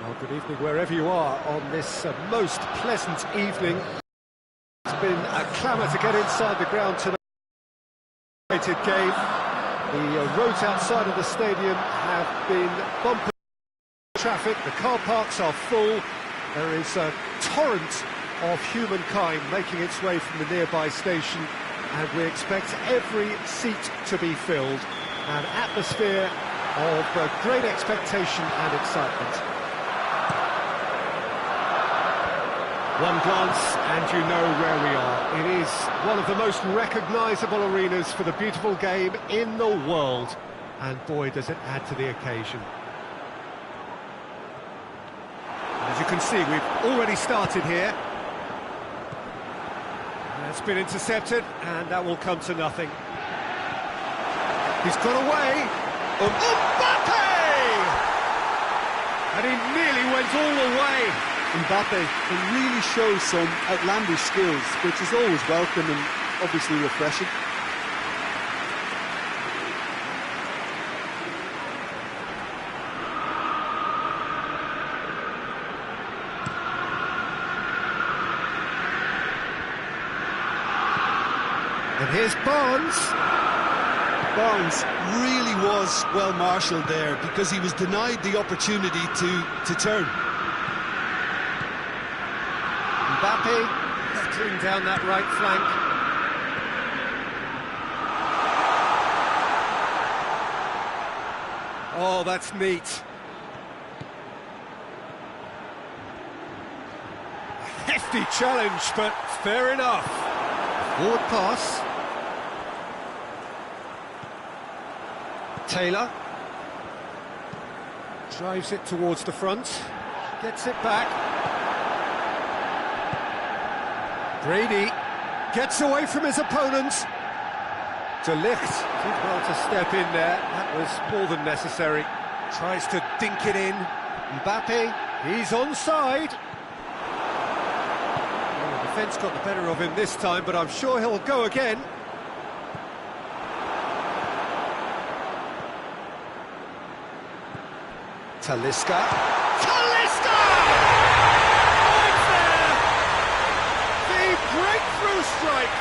Well, good evening wherever you are on this most pleasant evening. It's been a clamour to get inside the ground tonight. Game. The roads outside of the stadium have been bumper traffic. The car parks are full. There is a torrent of humankind making its way from the nearby station, and we expect every seat to be filled. An atmosphere of great expectation and excitement. One glance and you know where we are. It is one of the most recognisable arenas for the beautiful game in the world. And boy, does it add to the occasion. As you can see, we've already started here. That's been intercepted, and that will come to nothing. He's got away. Mbappe! And he nearly went all the way. Mbappe can really show some outlandish skills, which is always welcome and obviously refreshing. And here's Barnes. Barnes really was well marshalled there because he was denied the opportunity to turn. Mbappe battling down that right flank. Oh, that's neat. A hefty challenge, but fair enough. Forward pass. Taylor drives it towards the front, gets it back. Brady gets away from his opponent. De Ligt did well to step in there. That was more than necessary. Tries to dink it in. Mbappe, he's onside. Well, the defence got the better of him this time, but I'm sure he'll go again. Talisca. Breakthrough strike!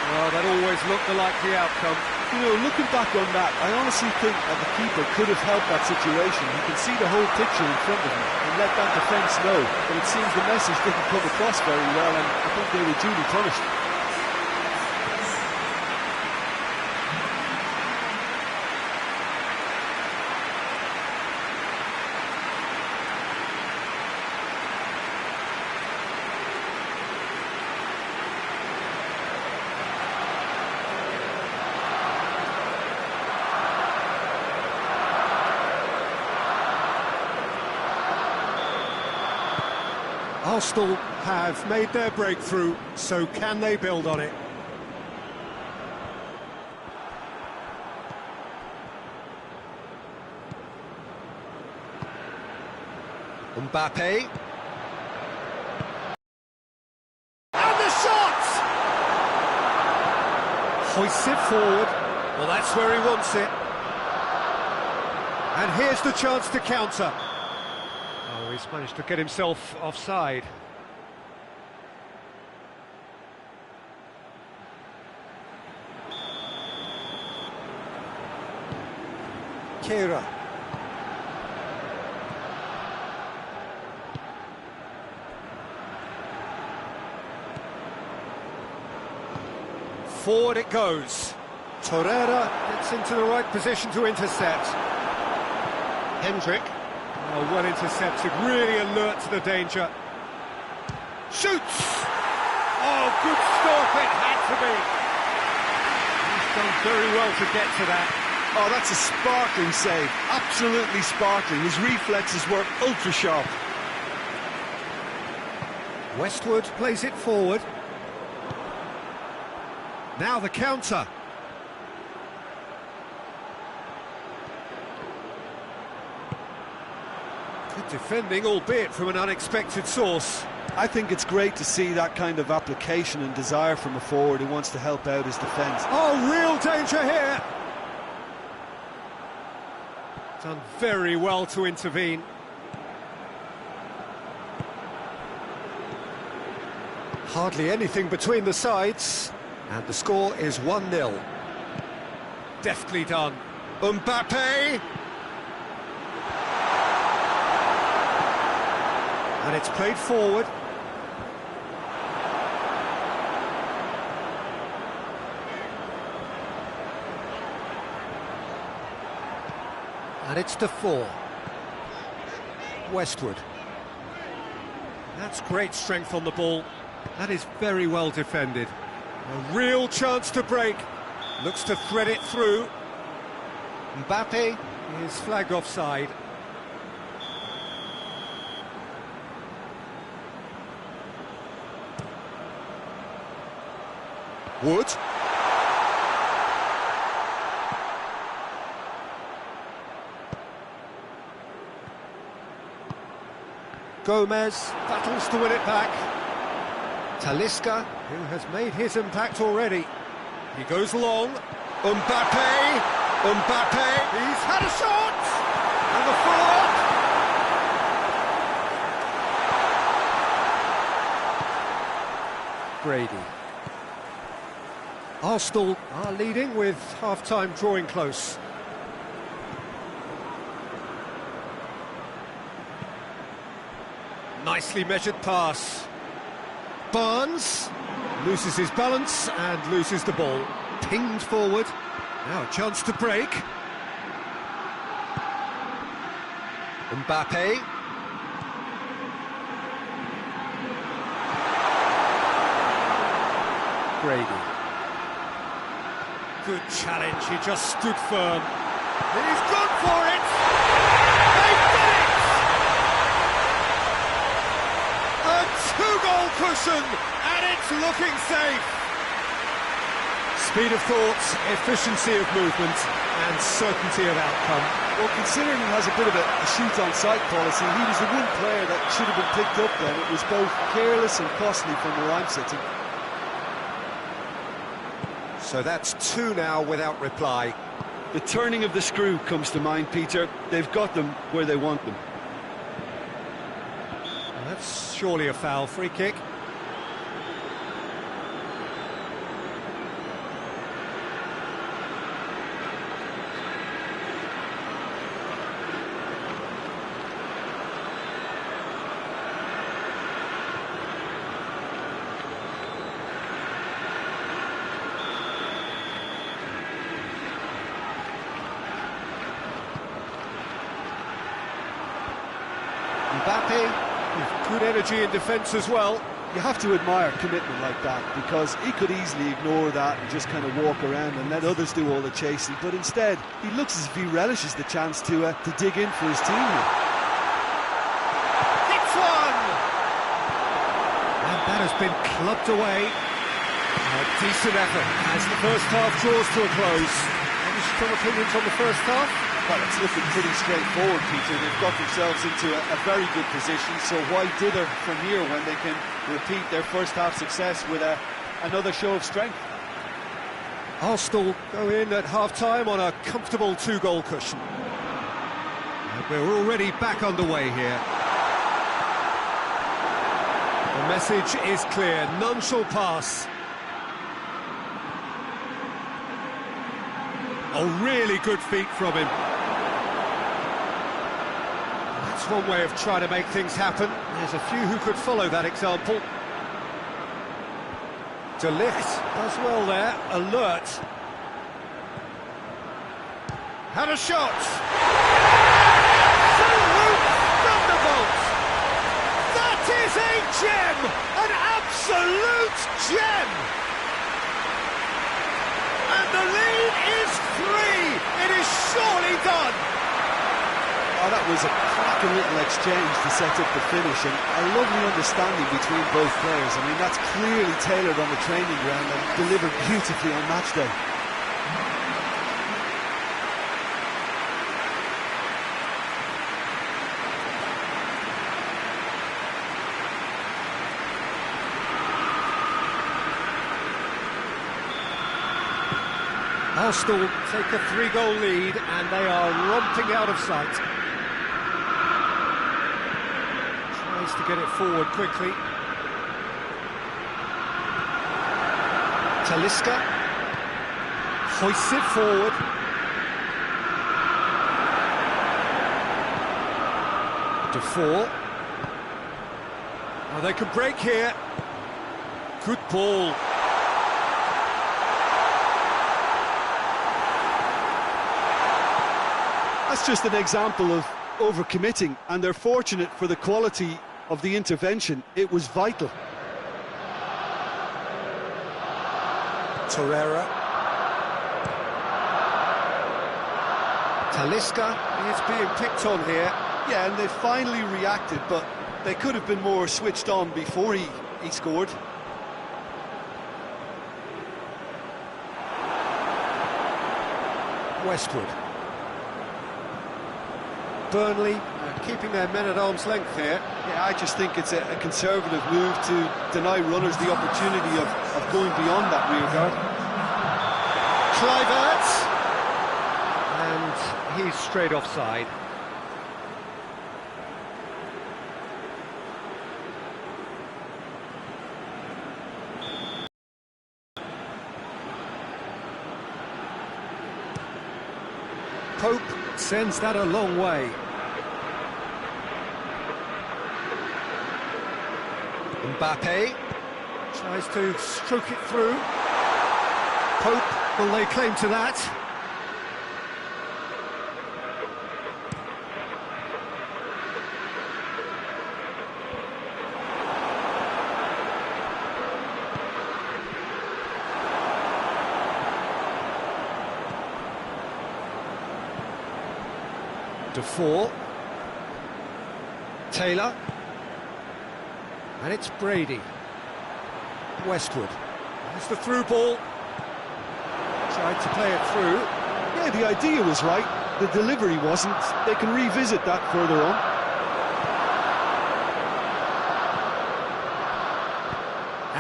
Well, that always looked the likely outcome. You know, looking back on that, I honestly think that the keeper could have helped that situation. He can see the whole picture in front of him and let that defence know. But it seems the message didn't come across very well, and I think they were duly punished. Arsenal have made their breakthrough, so can they build on it? Mbappe. And the shot! Hoists it forward. Well, that's where he wants it. And here's the chance to counter. Oh, he's managed to get himself offside. Kira. Forward it goes. Torreira gets into the right position to intercept. Hendrick. Oh, well intercepted, really alert to the danger. Shoots! Oh, good stop, it had to be. He's done very well to get to that. Oh, that's a sparkling save, absolutely sparkling. His reflexes were ultra sharp. Westwood plays it forward. Now the counter. Good defending, albeit from an unexpected source. I think it's great to see that kind of application and desire from a forward who wants to help out his defence. Oh, real danger here! Done very well to intervene. Hardly anything between the sides, and the score is 1-0. Deftly done. Mbappe! And it's played forward. And it's to 4. Westwood. That's great strength on the ball. That is very well defended. A real chance to break. Looks to thread it through. Mbappe is flagged offside. Wood. Gomez battles to win it back. Talisca, who has made his impact already. He goes long. Mbappe! Mbappe! He's had a shot! And the follow-up! Brady. Arsenal are leading with half-time drawing close. Nicely measured pass. Barnes loses his balance and loses the ball. Pinged forward. Now a chance to break. Mbappe. Brady. Good challenge, he just stood firm. He's gone for it! They've done it! A two-goal cushion, and it's looking safe. Speed of thought, efficiency of movement, and certainty of outcome. Well, considering he has a bit of a shoot-on-sight policy, he was the one player that should have been picked up then. It was both careless and costly from where I'm sitting. So that's 2 now without reply. The turning of the screw comes to mind, Peter. They've got them where they want them. Well, that's surely a foul. Free kick. Mbappe, with good energy in defence as well. You have to admire commitment like that, because he could easily ignore that and just kind of walk around and let others do all the chasing, but instead he looks as if he relishes the chance to dig in for his team here. Hits one! And that has been clubbed away. A decent effort as the first half draws to a close. Any strong opinions on the first half? Well, it's looking pretty straightforward, Peter. They've got themselves into a very good position, so why dither from here when they can repeat their first half success with another show of strength? Arsenal go in at half-time on a comfortable 2-goal cushion. And we're already back underway here. The message is clear, none shall pass. A really good feat from him. That's one way of trying to make things happen. There's a few who could follow that example. De Ligt does well there, alert. Had a shot! Absolute thunderbolt! That is a gem! An absolute gem! And the lead is 3! It is surely done! Oh, that was a cracking little exchange to set up the finish, and a lovely understanding between both players. I mean, that's clearly tailored on the training ground and delivered beautifully on match day. Arsenal take a 3-goal lead and they are romping out of sight. Tries to get it forward quickly. Talisca hoists it forward. Defoe. Oh, they could break here. Good ball. That's just an example of overcommitting, and they're fortunate for the quality of the intervention. It was vital. Torreira. Talisca is being picked on here. Yeah, and they finally reacted, but they could have been more switched on before he scored. Westwood. Burnley keeping their men at arm's length here. Yeah, I just think it's a conservative move to deny runners the opportunity of going beyond that rear guard. Kluivert. And he's straight offside. Pope sends that a long way. Mbappe tries to stroke it through. Pope will lay claim to that. Defoe. Taylor. And it's Brady. Westwood. There's the through ball. Tried to play it through. Yeah, the idea was right. The delivery wasn't. They can revisit that further on.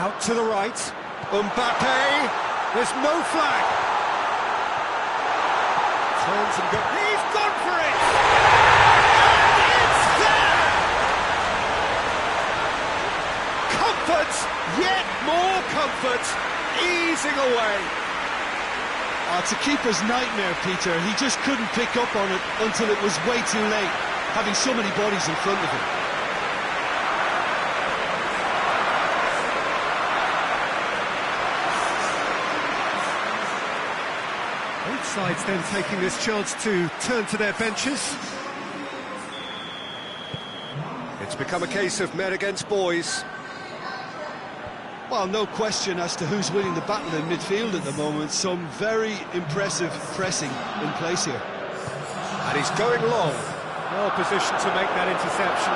Out to the right. Mbappe. There's no flag. Turns and goes. He's gone for it! And it's there! Comfort, yet more comfort, easing away. It's a keeper's nightmare, Peter. He just couldn't pick up on it until it was way too late, having so many bodies in front of him. Both sides then taking this chance to turn to their benches. It's become a case of men against boys. Well, no question as to who's winning the battle in midfield at the moment. Some very impressive pressing in place here. And he's going long. Well positioned to make that interception.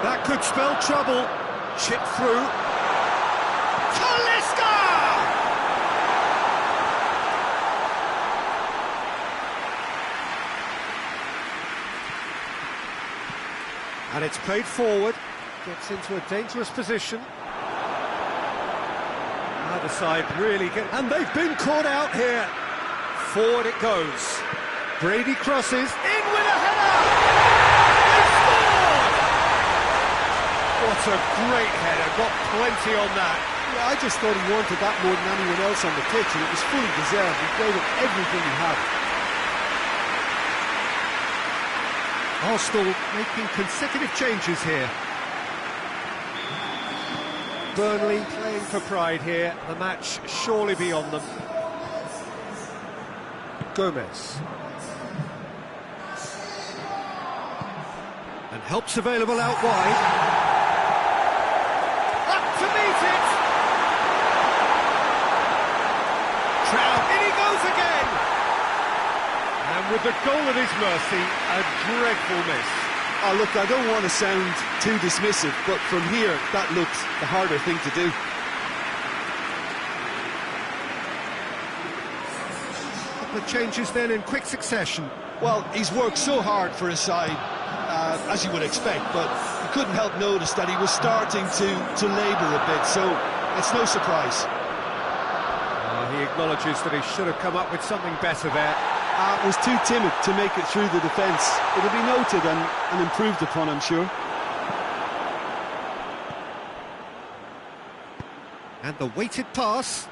That could spell trouble. Chip through. Talisca! And it's played forward. Gets into a dangerous position. Either side really get... And they've been caught out here. Forward it goes. Brady crosses. In with a header! They scored! What a great header. Got plenty on that. Yeah, I just thought he wanted that more than anyone else on the pitch, and it was fully deserved. He gave it everything he had. Arsenal making consecutive changes here. Burnley playing for pride here. The match surely beyond them. Gomez. And help's available out wide. Up to meet it! Trout, in he goes again! And with the goal at his mercy, a dreadful miss. Oh, look, I don't want to sound too dismissive, but from here, that looked the harder thing to do. Couple of changes then in quick succession. Well, he's worked so hard for his side, as you would expect, but you couldn't help notice that he was starting to labour a bit, so it's no surprise. He acknowledges that he should have come up with something better there. Was too timid to make it through the defence. It'll be noted and improved upon, I'm sure. And the weighted pass.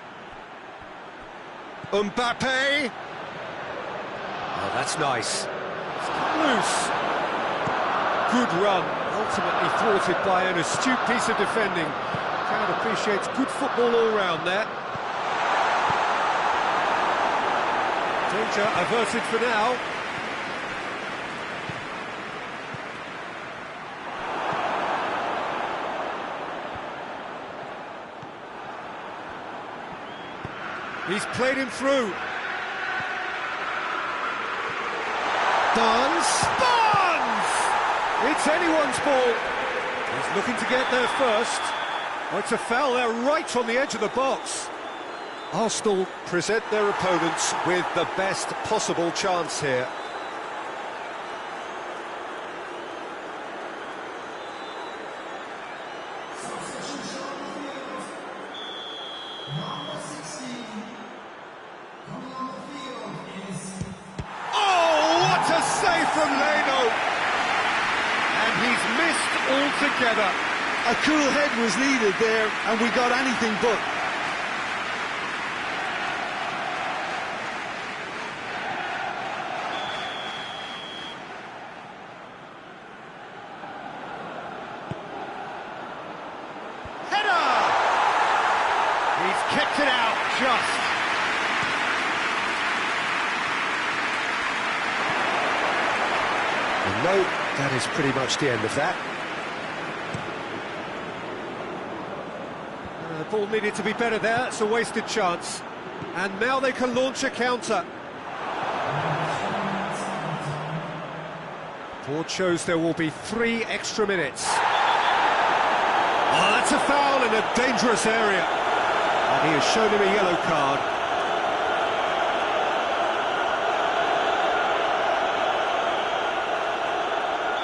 Mbappe. Oh, that's nice. It's cut loose. Good run. Ultimately thwarted by an astute piece of defending. Crowd appreciates good football all round there. Danger averted for now. He's played him through. Barnes! It's anyone's ball. He's looking to get there first. Oh, it's a foul there right on the edge of the box. Arsenal present their opponents with the best possible chance here. Oh, what a save from Leno! And he's missed altogether. A cool head was needed there, and we got anything but. Kept it out, just. And no, that is pretty much the end of that. The ball needed to be better there, it's a wasted chance. And now they can launch a counter. Board shows there will be 3 extra minutes. Oh, that's a foul in a dangerous area. And he has shown him a yellow card.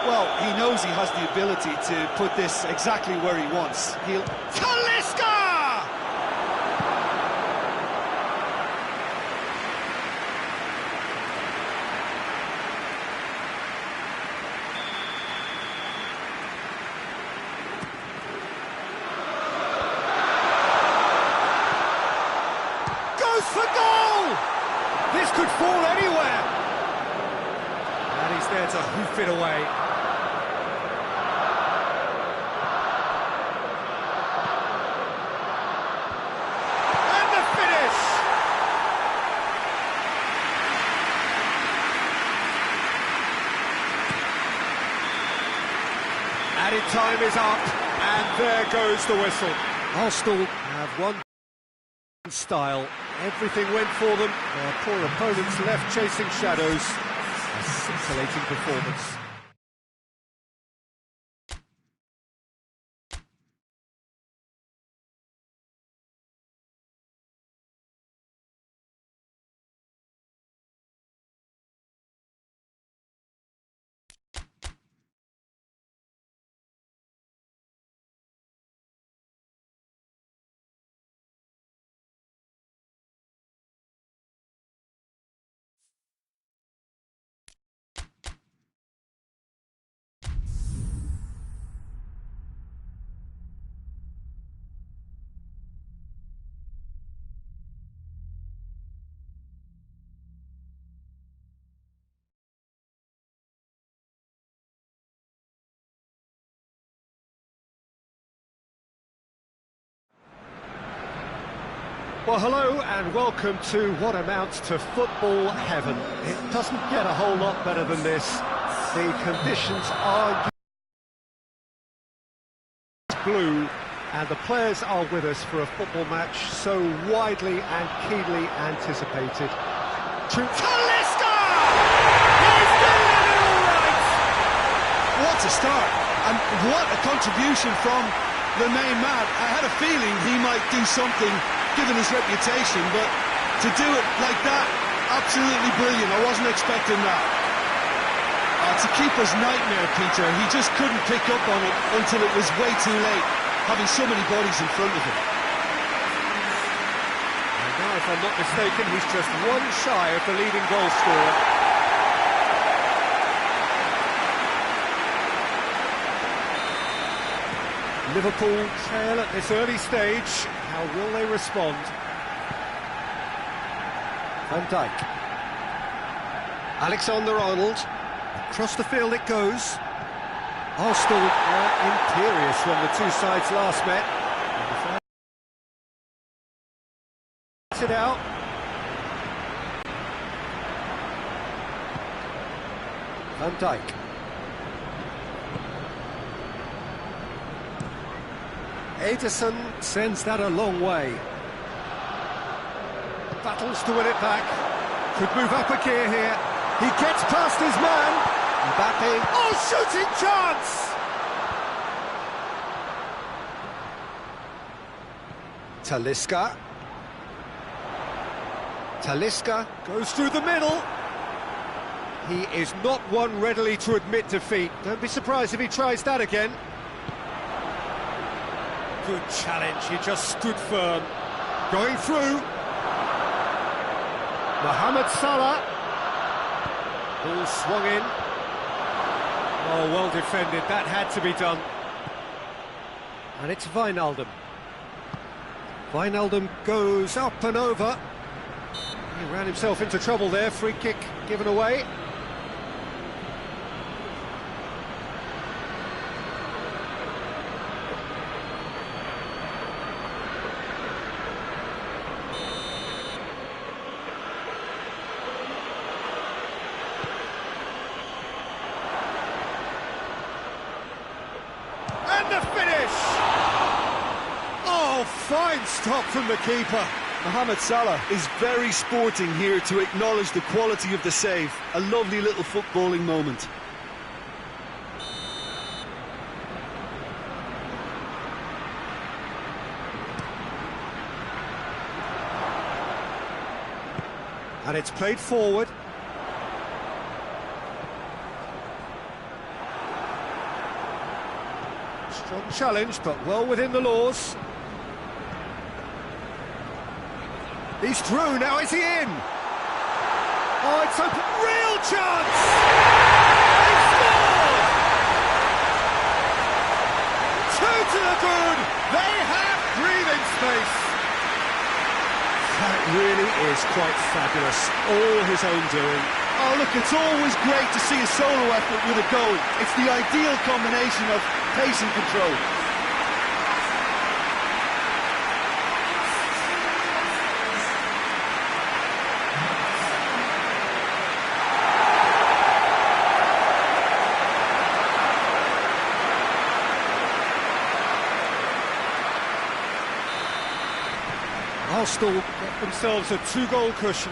Well, he knows he has the ability to put this exactly where he wants. He'll... Talisca! For goal! This could fall anywhere. And he's there to hoof it away. And the finish! Added time is up, and there goes the whistle. Arsenal have won style. Everything went for them. Their poor opponents left chasing shadows. A scintillating performance. Well, hello and welcome to what amounts to football heaven. It doesn't get a whole lot better than this. The conditions are blue and the players are with us for a football match so widely and keenly anticipated. Talisca! He's doing it all right! What a start, and what a contribution from the main man. I had a feeling he might do something given his reputation, but to do it like that, absolutely brilliant. I wasn't expecting that. It's a keeper's nightmare, Peter. He just couldn't pick up on it until it was way too late, having so many bodies in front of him. And now if I'm not mistaken, he's just one shy of the leading goal scorer. Liverpool trail at this early stage. How will they respond? Van Dijk. Alexander-Arnold. Across the field it goes. Arsenal were imperious when the two sides last met. It out. Van Dijk. Ederson sends that a long way. Battles to win it back. Could move up a gear here. He gets past his man. Mbappe. Oh, shooting chance! Talisca. Talisca goes through the middle. He is not one readily to admit defeat. Don't be surprised if he tries that again. Good challenge, he just stood firm. Going through. Mohamed Salah. Ball swung in. Oh, well defended, that had to be done. And it's Wijnaldum. Wijnaldum goes up and over. He ran himself into trouble there, free kick given away. And the finish! Oh, fine stop from the keeper. Mohamed Salah is very sporting here to acknowledge the quality of the save. A lovely little footballing moment. And it's played forward. Strong challenge, but well within the laws. He's through, now is he in? Oh, it's open, real chance! He scored! 2 to the good, they have breathing space. That really is quite fabulous, all his own doing. Oh, look, it's always great to see a solo effort with a goal. It's the ideal combination of pace and control. Arsenal get themselves a 2-goal cushion.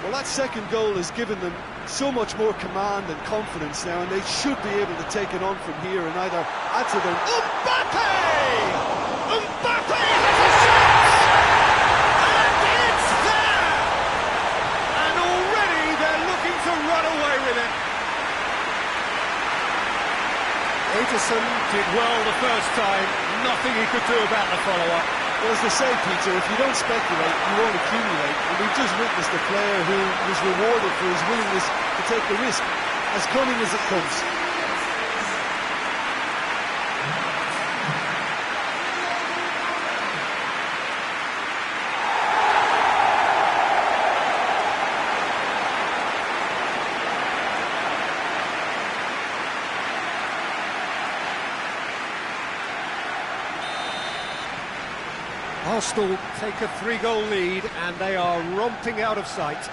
Well, that second goal has given them so much more command and confidence now, and they should be able to take it on from here and either add to their... Mbappe! Mbappe has a shot! And it's there! And already they're looking to run away with it. Ederson did well the first time, nothing he could do about the follow-up. Well, as they say, Peter, if you don't speculate, you won't accumulate. And we've just witnessed a player who was rewarded for his willingness to take the risk, as cunning as it comes. Arsenal take a 3-goal lead and they are romping out of sight.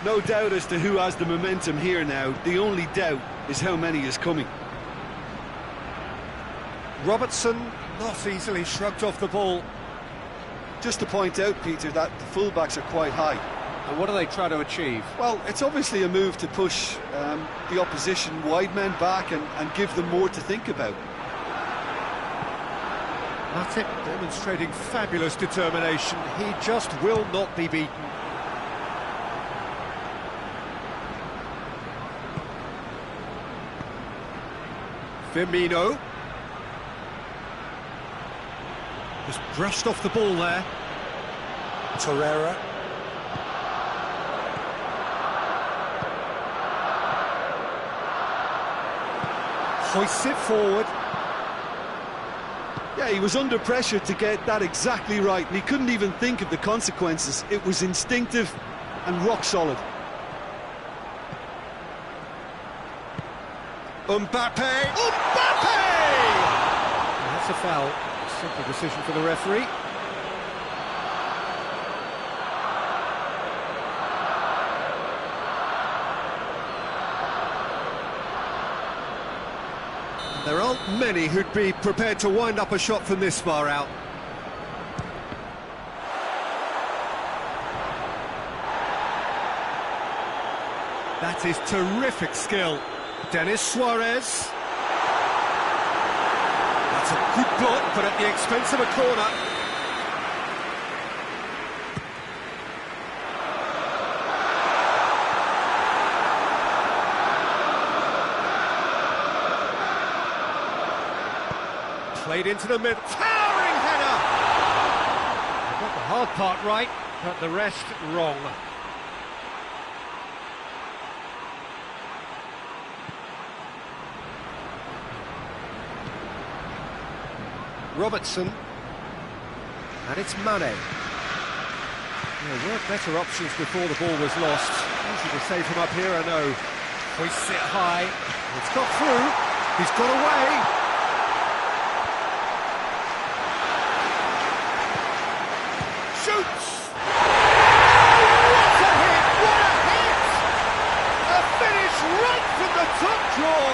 No doubt as to who has the momentum here now. The only doubt is how many is coming. Robertson not easily shrugged off the ball. Just to point out, Peter, that the fullbacks are quite high. And what do they try to achieve? Well, it's obviously a move to push the opposition wide men back and give them more to think about. Matip demonstrating fabulous determination. He just will not be beaten. Firmino. Just brushed off the ball there. Torreira. hoists it forward. Yeah, he was under pressure to get that exactly right, and he couldn't even think of the consequences. It was instinctive and rock solid. Mbappe! That's a foul. Simple decision for the referee. There aren't many who'd be prepared to wind up a shot from this far out. That is terrific skill. Denis Suarez. That's a good block, but at the expense of a corner. Played into the middle. Towering header! Got the hard part right, but the rest wrong. Robertson, and it's Mane. There were better options before the ball was lost. Easy to save him up here, I know. Hoists it high. It's got through. He's got away. Shoots! What a hit! What a hit! A finish right from the top draw.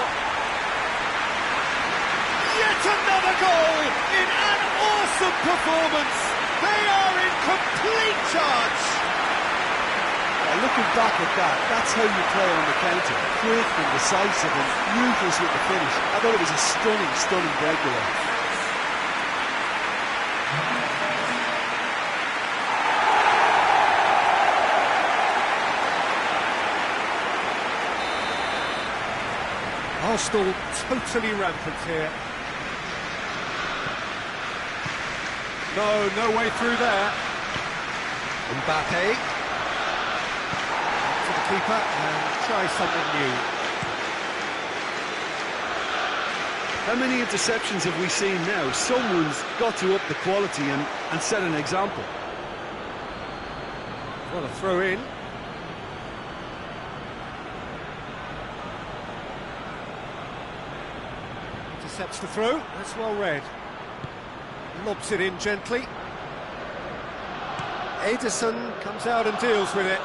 Yet another goal in an awesome performance. They are in complete charge. Looking back at that, that's how you play on the counter. Quick and decisive and ruthless with the finish. I thought it was a stunning, stunning breakaway. Arsenal totally rampant here. No way through there. Mbappe. To the keeper and try something new. How many interceptions have we seen now? Someone's got to up the quality and set an example. Well, a throw in. Intercepts the throw. That's well read. Lobs it in gently. Ederson comes out and deals with it.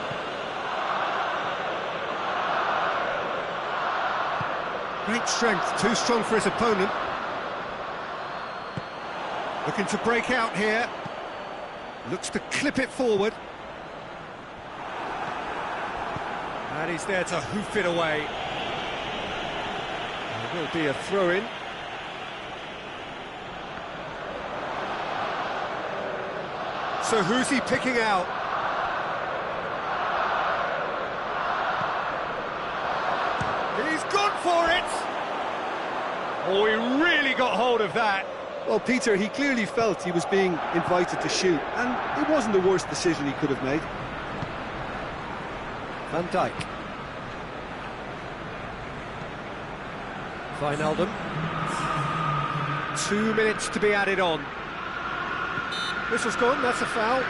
Great strength, too strong for his opponent. Looking to break out here. Looks to clip it forward. And he's there to hoof it away. There will be a throw-in. So who's he picking out? He's gone for it! Oh, he really got hold of that. Well, Peter, he clearly felt he was being invited to shoot, and it wasn't the worst decision he could have made. Van Dijk. Wijnaldum. 2 minutes to be added on. Whistle's gone, that's a foul.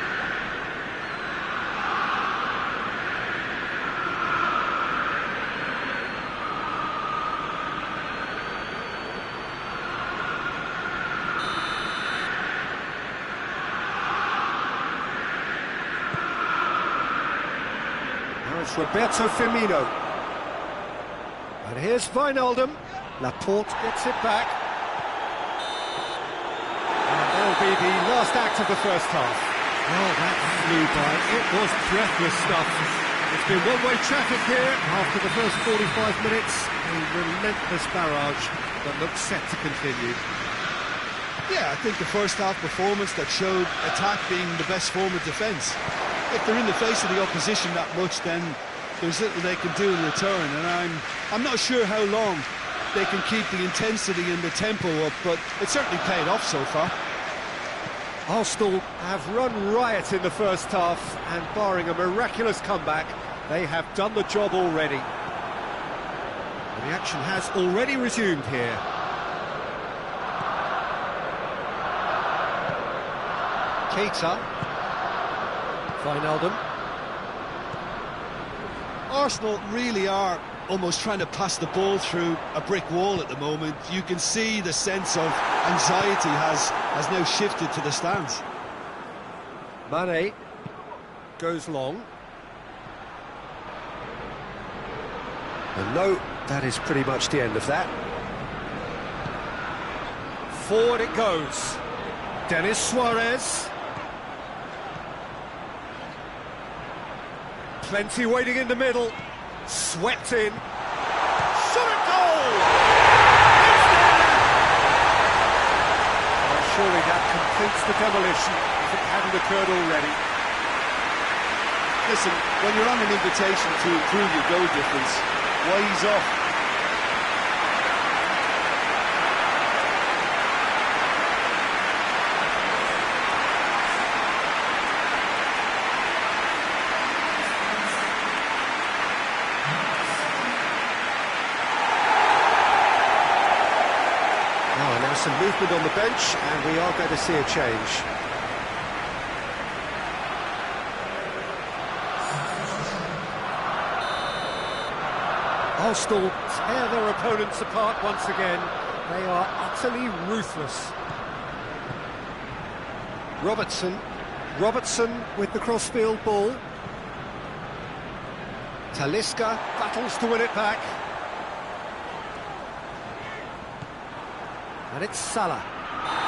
Now it's Roberto Firmino. And here's Wijnaldum. Laporte gets it back. That'll be the last act of the first half. Oh, that flew by. It was breathless stuff. It's been one-way traffic here after the first 45 minutes. A relentless barrage that looks set to continue. Yeah, I think the first half performance that showed attack being the best form of defence. If they're in the face of the opposition that much, then there's little they can do in return, and I'm not sure how long they can keep the intensity and the tempo up, but it's certainly paid off so far. Arsenal have run riot in the first half, and barring a miraculous comeback, they have done the job already. The action has already resumed here. Keita. Wijnaldum. Arsenal really are almost trying to pass the ball through a brick wall at the moment. You can see the sense of anxiety has now shifted to the stands. Mane goes long. And no, that is pretty much the end of that. Forward it goes. Denis Suarez. Plenty waiting in the middle. Swept in. Shot at goal! It's there! Well, surely that completes the demolition if it hadn't occurred already. Listen, when you're on an invitation to improve your goal difference, why ease off? Some movement on the bench, and we are going to see a change. Arsenal tear their opponents apart once again. They are utterly ruthless. Robertson with the crossfield ball. Talisca battles to win it back. And it's Salah.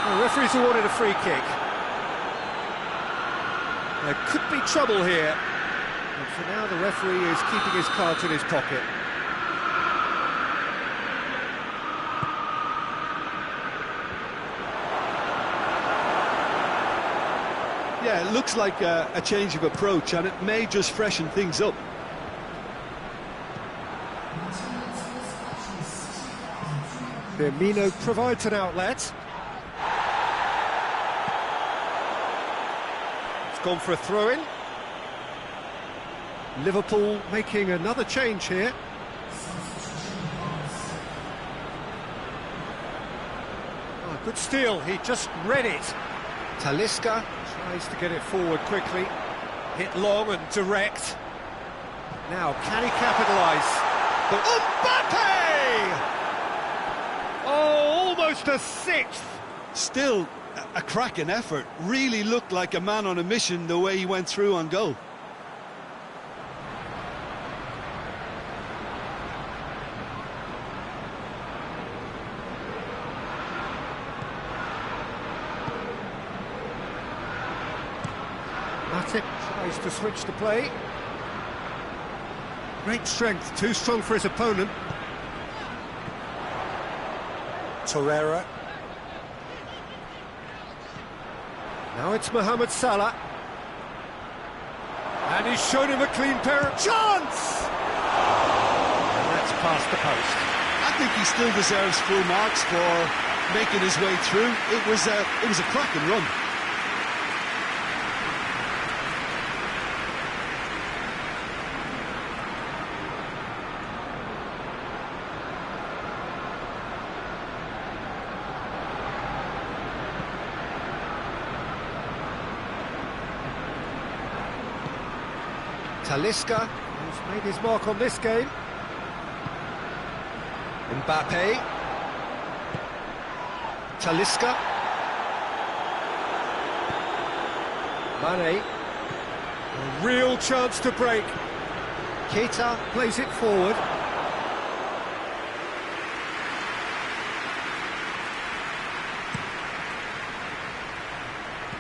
The referee's awarded a free kick. There could be trouble here. But for now, the referee is keeping his cards in his pocket. Yeah, it looks like a change of approach, and it may just freshen things up. Firmino provides an outlet. It's gone for a throw-in. Liverpool making another change here. Oh, good steal, he just read it. Talisca tries to get it forward quickly. Hit long and direct. Now, can he capitalise? Mbappe! Oh, almost a sixth! Still a cracking effort. Really looked like a man on a mission the way he went through on goal. Matip tries to switch the play. Great strength, too strong for his opponent. Torreira. Now it's Mohamed Salah. And he's shown him a clean pair of chance! And that's past the post. I think he still deserves full marks for making his way through. It was a cracking run. Talisca has made his mark on this game. Mbappe. Talisca. Mane. A real chance to break. Keita plays it forward.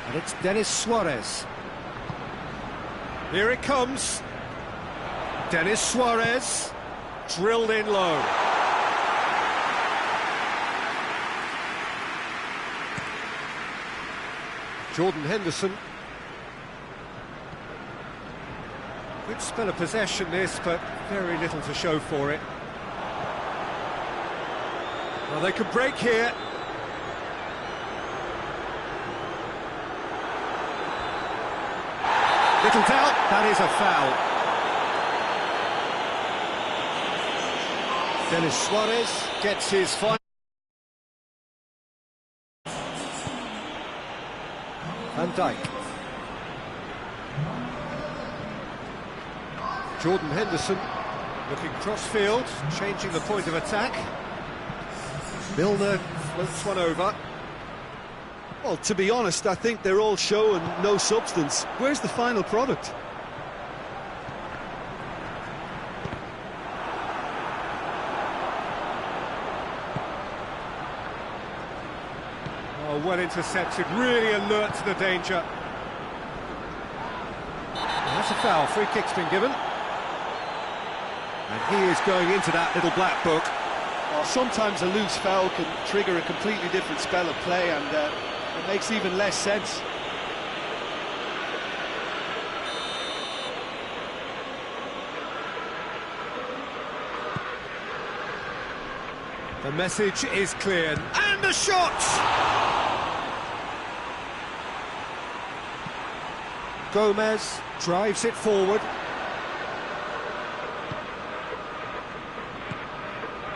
And it's Denis Suarez. Here it comes. Denis Suarez, drilled in low. Jordan Henderson. Good spell of possession this, but very little to show for it. Well, they could break here. Little doubt, that is a foul. Dennis Suarez gets his final. Van Dijk. Jordan Henderson looking cross-field, changing the point of attack. Milner floats one over. Well, to be honest, I think they're all show and no substance. Where's the final product? Oh, well intercepted, really alert to the danger. And that's a foul, free kick's been given. And he is going into that little black book. Well, sometimes a loose foul can trigger a completely different spell of play, and it makes even less sense. The message is clear, and the shot! Gomez drives it forward.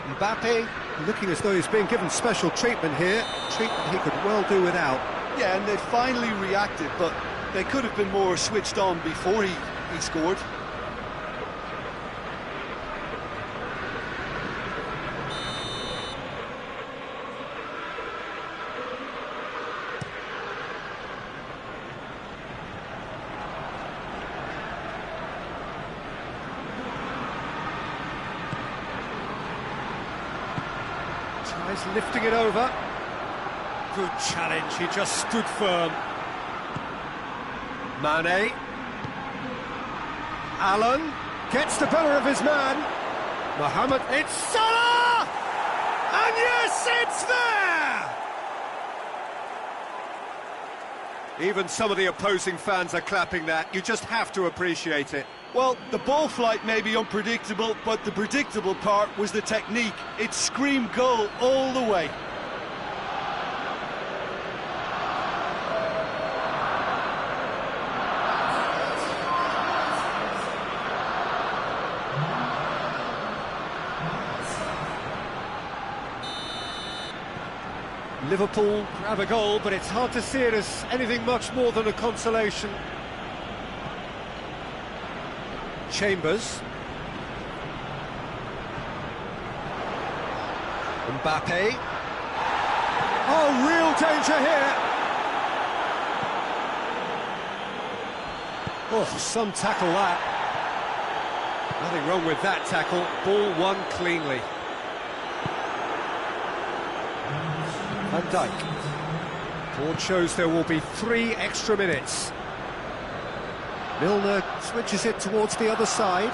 Mbappe looking as though he's being given special treatment here, treatment he could well do without. Yeah, and they finally reacted, but they could have been more switched on before he scored. Tries lifting it over. Good challenge, he just stood firm. Mane. Allen gets the better of his man. Mohamed, it's Salah! And yes, it's there! Even some of the opposing fans are clapping that. You just have to appreciate it. Well, the ball flight may be unpredictable, but the predictable part was the technique. It screamed goal all the way. Liverpool grab a goal, but it's hard to see it as anything much more than a consolation. Chambers. Mbappe. Oh, real danger here. Oh, some tackle that. Nothing wrong with that tackle. Ball won cleanly. Van Dijk. Board shows there will be 3 extra minutes. Milner switches it towards the other side.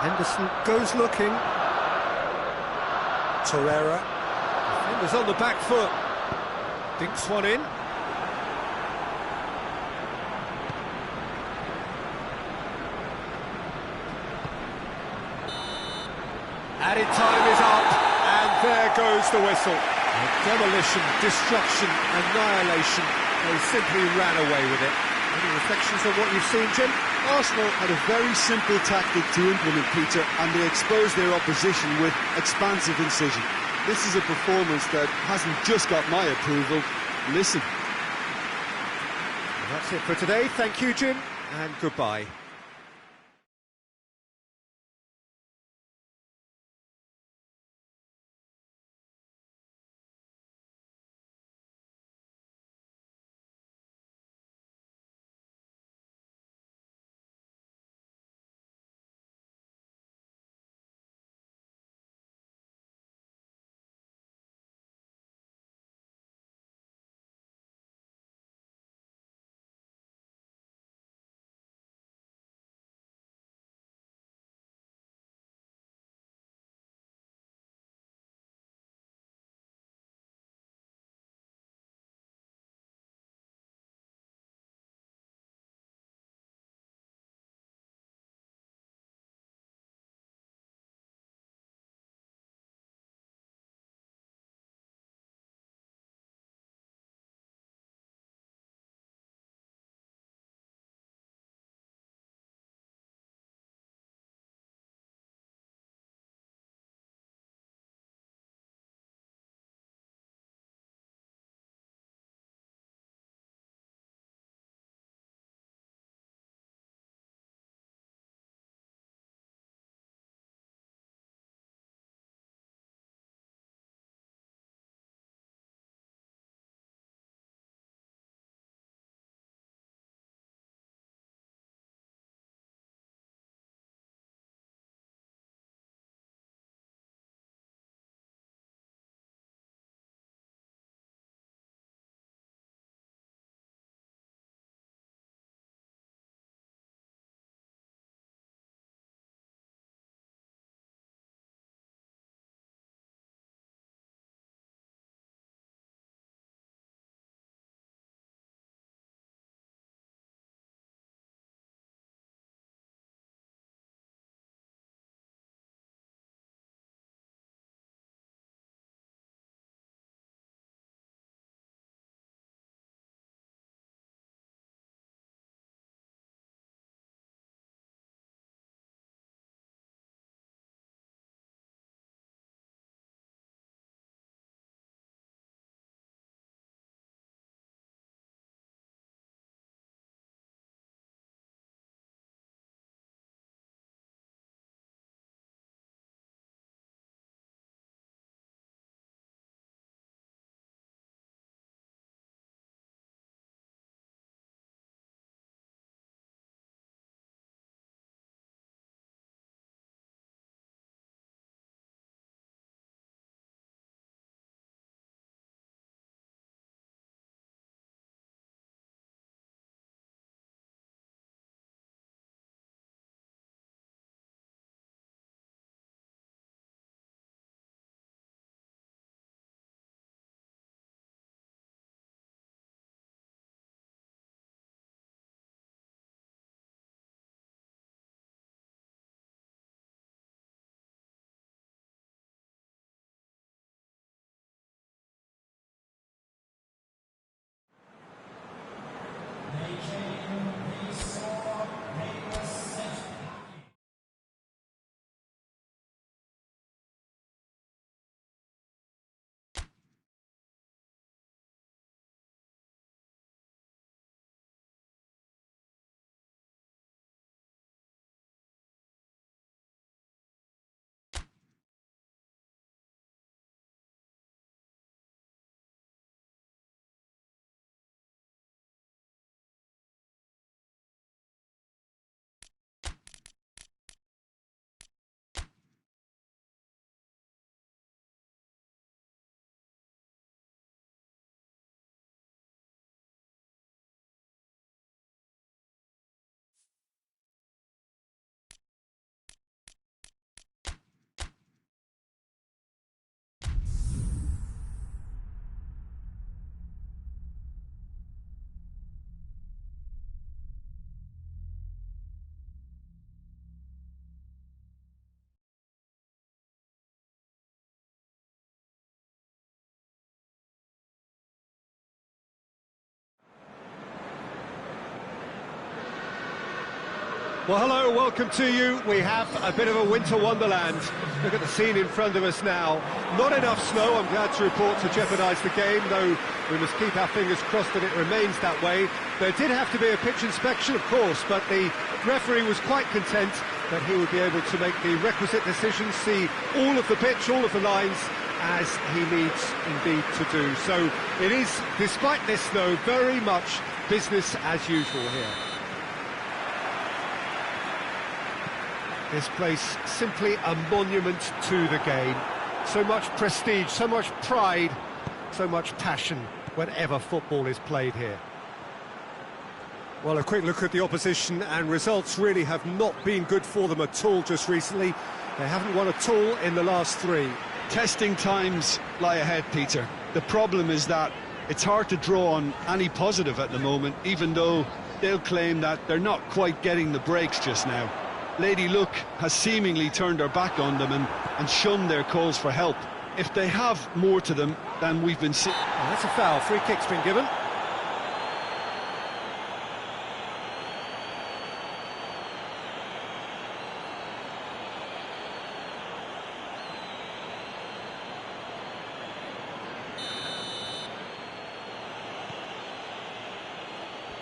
Henderson goes looking. Torreira. Defenders on the back foot. Dinks one in. Added time is up, and there goes the whistle. Demolition, destruction, annihilation. They simply ran away with it. Any reflections on what you've seen, Jim? Arsenal had a very simple tactic to implement, Peter, and they exposed their opposition with expansive incision. This is a performance that hasn't just got my approval. Listen. That's it for today. Thank you, Jim, and goodbye. Well, hello, welcome to you. We have a bit of a winter wonderland. Look at the scene in front of us now. Not enough snow, I'm glad to report, to jeopardise the game, though we must keep our fingers crossed that it remains that way. There did have to be a pitch inspection, of course, but the referee was quite content that he would be able to make the requisite decisions, see all of the pitch, all of the lines, as he needs indeed to do. So it is, despite this snow, very much business as usual here. This place simply a monument to the game. So much prestige, so much pride, so much passion whenever football is played here. Well, a quick look at the opposition, and results really have not been good for them at all just recently. They haven't won at all in the last three. Testing times lie ahead, Peter. The problem is that it's hard to draw on any positive at the moment, even though they'll claim that they're not quite getting the breaks just now. Lady Luck has seemingly turned her back on them and shunned their calls for help. If they have more to them than we've been seeing... Oh, that's a foul. Free kick's been given.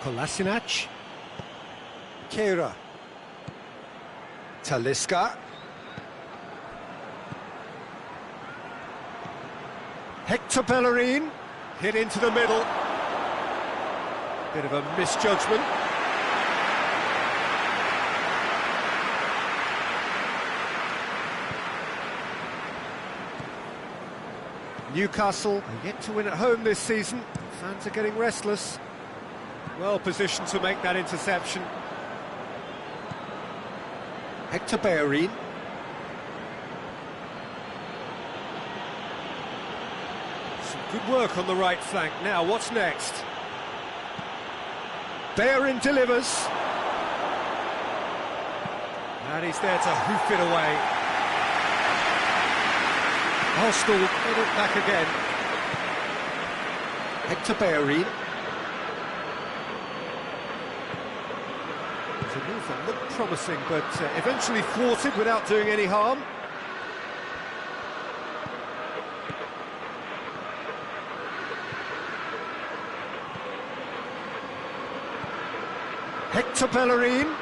Kolasinac. Kera. Talisca. Hector Bellerin, hit into the middle. Bit of a misjudgment. Newcastle are yet to win at home this season. Fans are getting restless. Well positioned to make that interception. Hector Bellerin. Some good work on the right flank. Now, what's next? Bellerin delivers. And he's there to hoof it away. Arsenal get it back again. Hector Bellerin. The move that looked promising, but eventually thwarted without doing any harm. Hector Bellerin.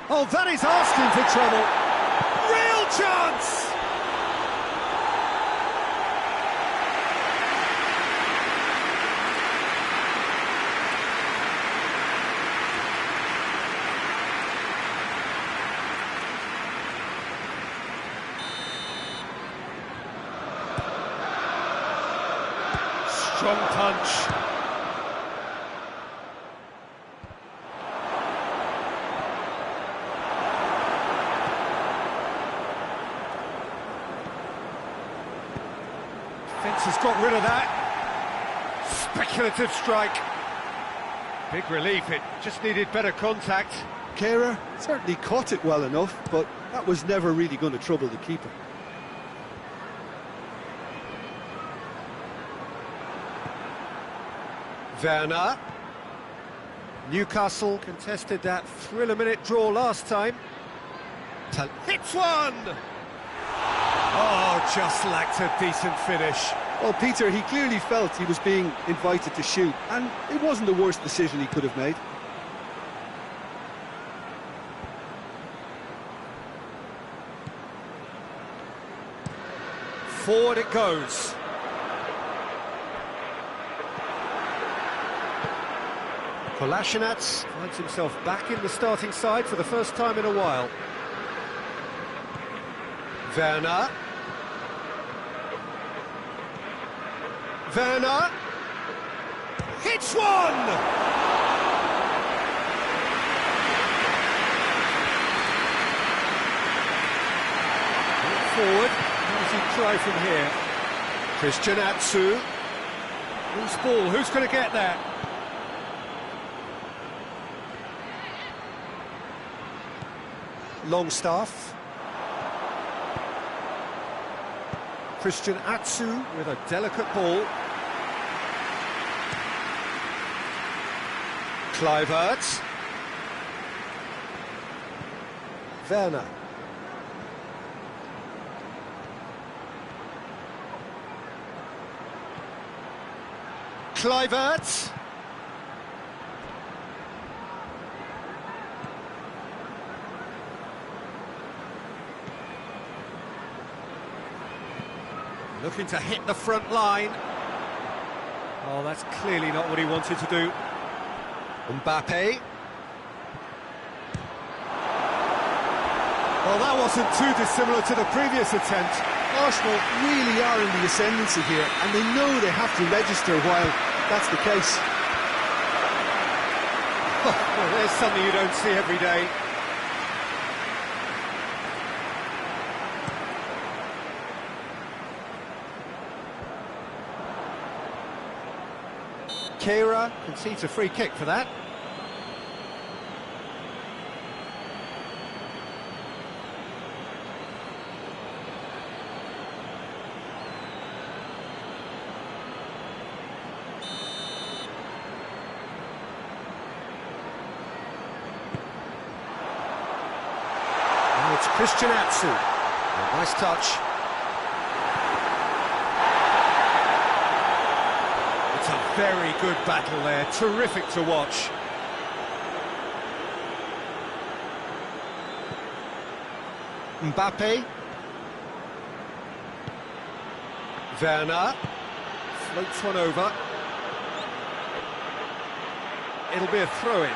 Oh, that is asking for trouble. Real chance! Strong punch. Defence has got rid of that. Speculative strike. Big relief, it just needed better contact. Kera certainly caught it well enough, but that was never really going to trouble the keeper. Werner. Newcastle contested that thrill-a-minute draw last time. Hits one! Oh, just lacked a decent finish. Well, Peter, he clearly felt he was being invited to shoot, and it wasn't the worst decision he could have made. Forward it goes. Kolasinac finds himself back in the starting side for the first time in a while. Werner. Werner. Hits one! Forward. How does he try from here? Christian Atsu. Loose ball. Who's going to get that? Longstaff. Christian Atsu with a delicate ball. Kluivert. Werner. Kluivert. Looking to hit the front line. Oh, that's clearly not what he wanted to do. Mbappe. Well, that wasn't too dissimilar to the previous attempt. Arsenal really are in the ascendancy here, and they know they have to register while that's the case. Well, there's something you don't see every day. Kira concedes a free kick for that. And it's Christian Atsu. Oh, nice touch. It's a very good battle there, terrific to watch. Mbappe. Werner. Floats one over. It'll be a throw-in.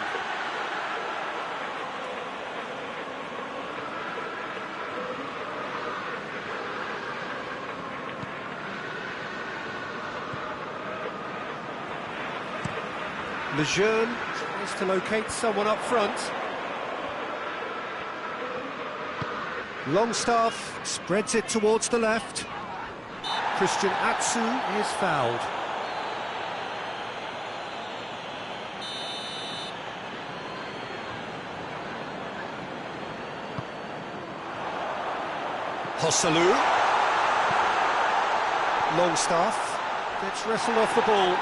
Lejeune tries to locate someone up front. Longstaff spreads it towards the left. Christian Atsu is fouled. Hosselu. Longstaff gets wrestled off the ball.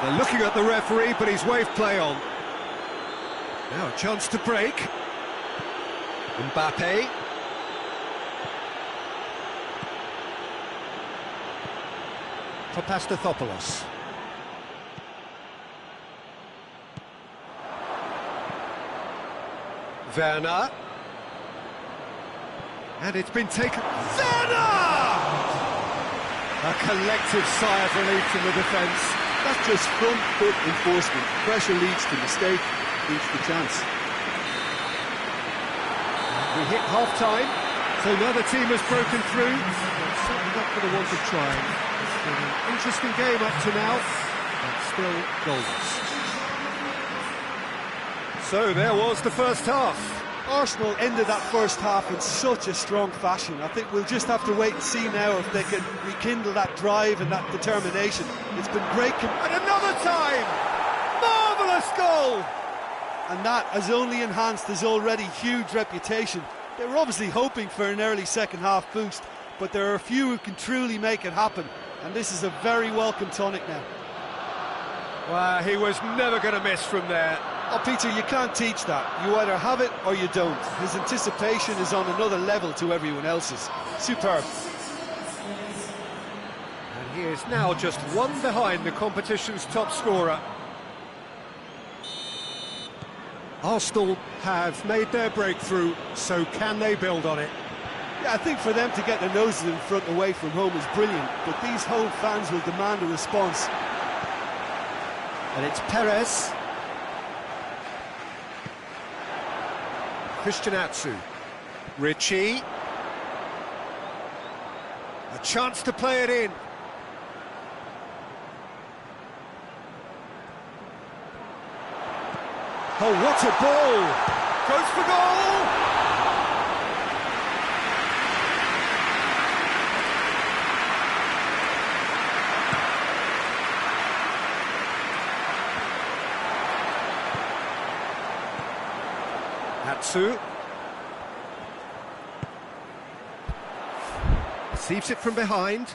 They're looking at the referee, but he's waved play on. Now a chance to break. Mbappe. Papastathopoulos. Werner. And it's been taken. Werner! A collective sigh of relief from the defence. That's just front foot enforcement. Pressure leads to mistake, leads to chance. We hit half-time, so another team has broken through. It's certainly not for the want of trying. It's been an interesting game up to now, but still goalless. So there was the first half. Arsenal ended that first half in such a strong fashion. I think we'll just have to wait and see now if they can rekindle that drive and that determination. It's been great. And another time! Marvellous goal! And that has only enhanced his already huge reputation. They were obviously hoping for an early second half boost, but there are a few who can truly make it happen. And this is a very welcome tonic now. Well, he was never going to miss from there. Oh, Peter, you can't teach that. You either have it or you don't. His anticipation is on another level to everyone else's. Superb. And he is now just one behind the competition's top scorer. Arsenal have made their breakthrough, so can they build on it? Yeah, I think for them to get their noses in front away from home is brilliant, but these home fans will demand a response. And it's Perez. Christian Atsu. Ritchie. A chance to play it in. Oh, what a ball! Goes for goal! Atsu. Receives it from behind.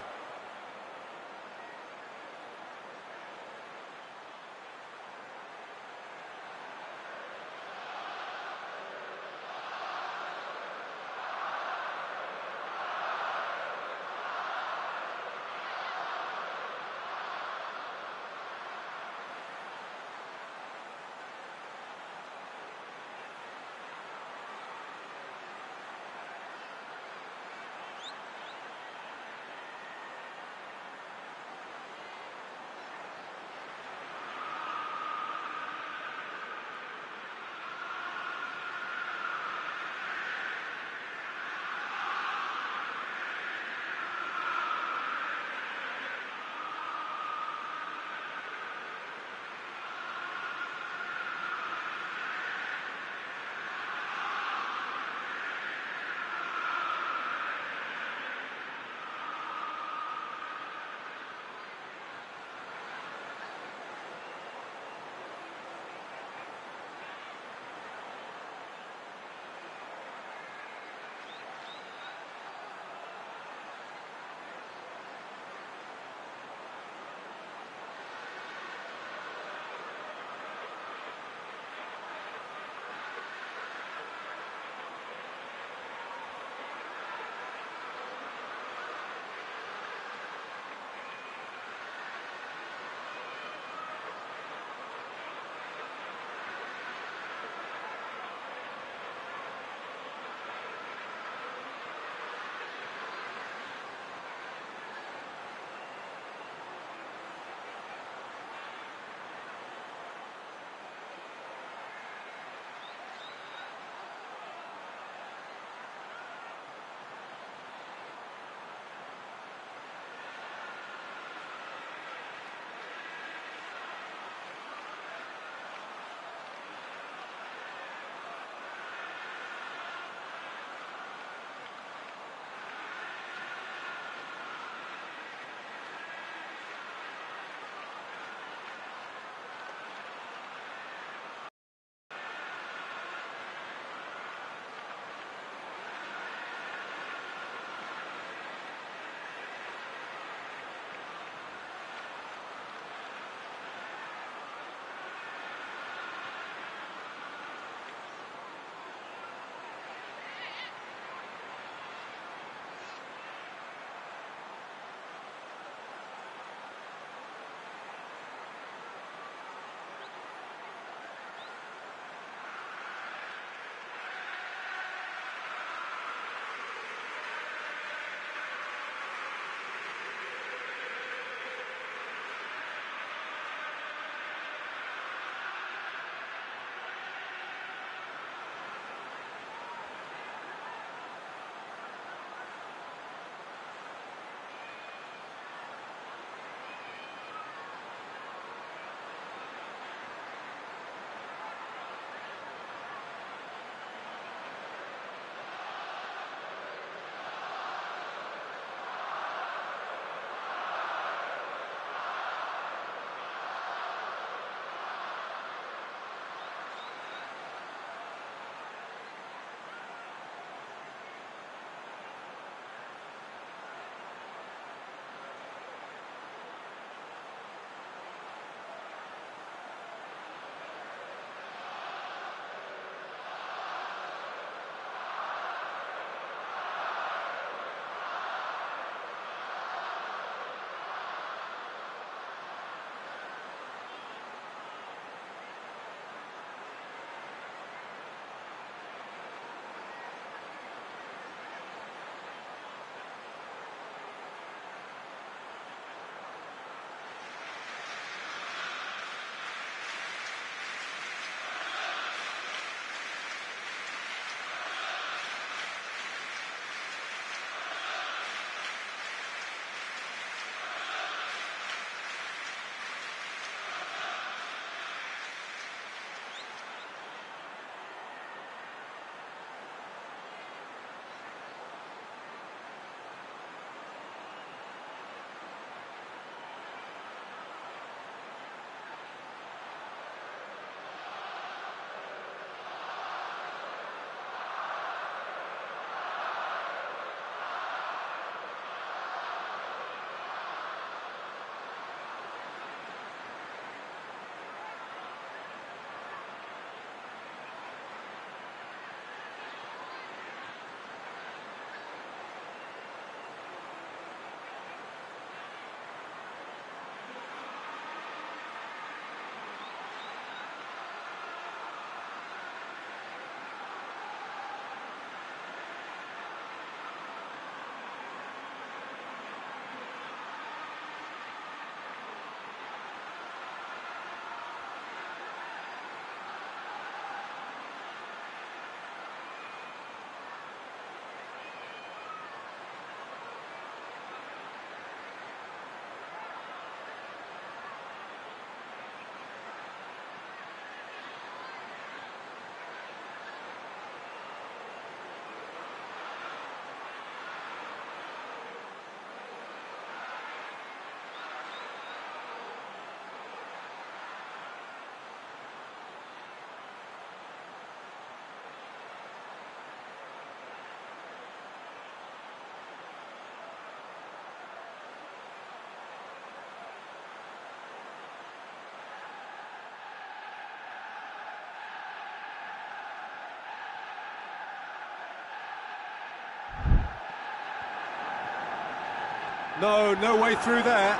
No, no way through there.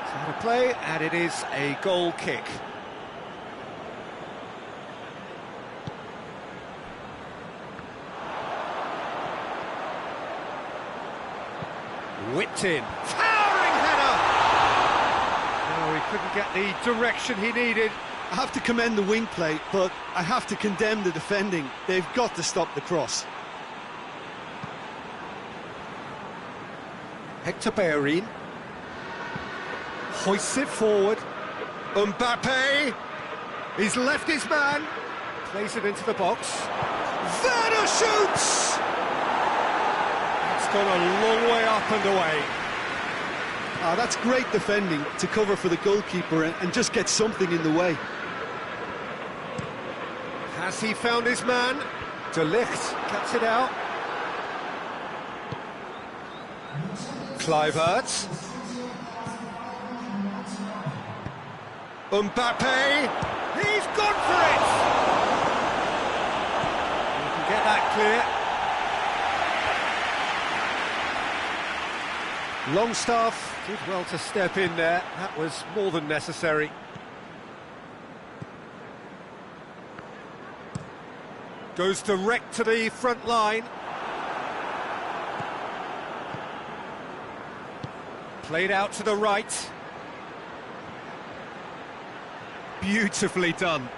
It's out of play, and it is a goal kick. Whipped in. Towering header! No, he couldn't get the direction he needed. I have to commend the wing play, but I have to condemn the defending. They've got to stop the cross. Hector Bellerin hoists it forward. Mbappe, he's left his man, plays it into the box. Werner shoots! It's gone a long way up and away. Ah, that's great defending to cover for the goalkeeper and just get something in the way. Has he found his man? De Ligt cuts it out. Kluivert. Mbappe, he's gone for it! You can get that clear. Longstaff did well to step in there, that was more than necessary. Goes direct to the front line. Played out to the right. Beautifully done.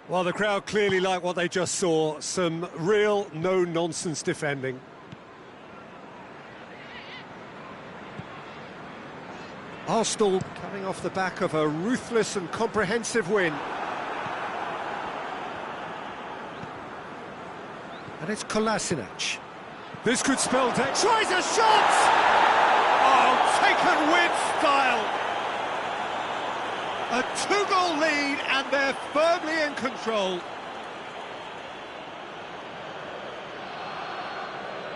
Well, the crowd clearly like what they just saw. Some real no-nonsense defending. Arsenal coming off the back of a ruthless and comprehensive win. And it's Kolasinac. This could spell death. Tries a shot! Oh, taken with style! A two-goal lead, and they're firmly in control.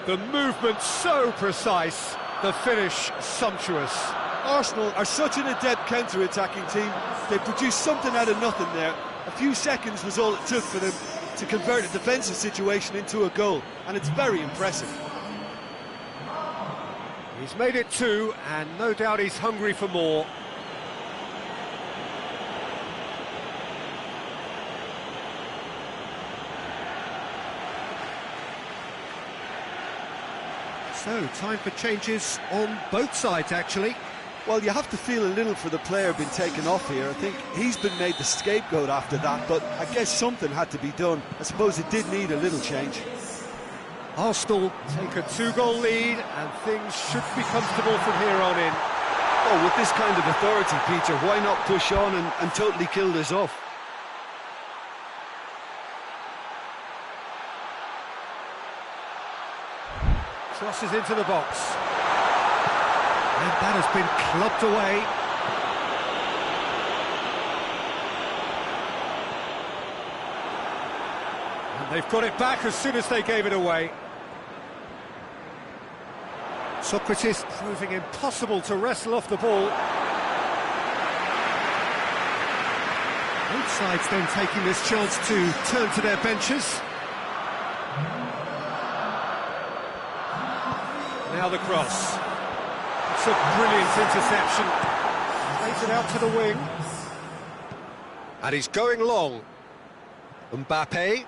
The movement so precise, the finish sumptuous. Arsenal are such an adept counter-attacking team. They produced something out of nothing there. A few seconds was all it took for them to convert a defensive situation into a goal, and it's very impressive. He's made it two, and no doubt he's hungry for more. So, time for changes on both sides, actually. Well, you have to feel a little for the player being taken off here. I think he's been made the scapegoat after that, but I guess something had to be done. I suppose it did need a little change. Arsenal take a two-goal lead, and things should be comfortable from here on in. Oh, with this kind of authority, Peter, why not push on and totally kill this off? Crosses into the box. And that has been clubbed away. And they've got it back as soon as they gave it away. Socrates proving impossible to wrestle off the ball. Both sides then taking this chance to turn to their benches. Now the cross. It's a brilliant interception. Plays it out to the wing. And he's going long. Mbappe.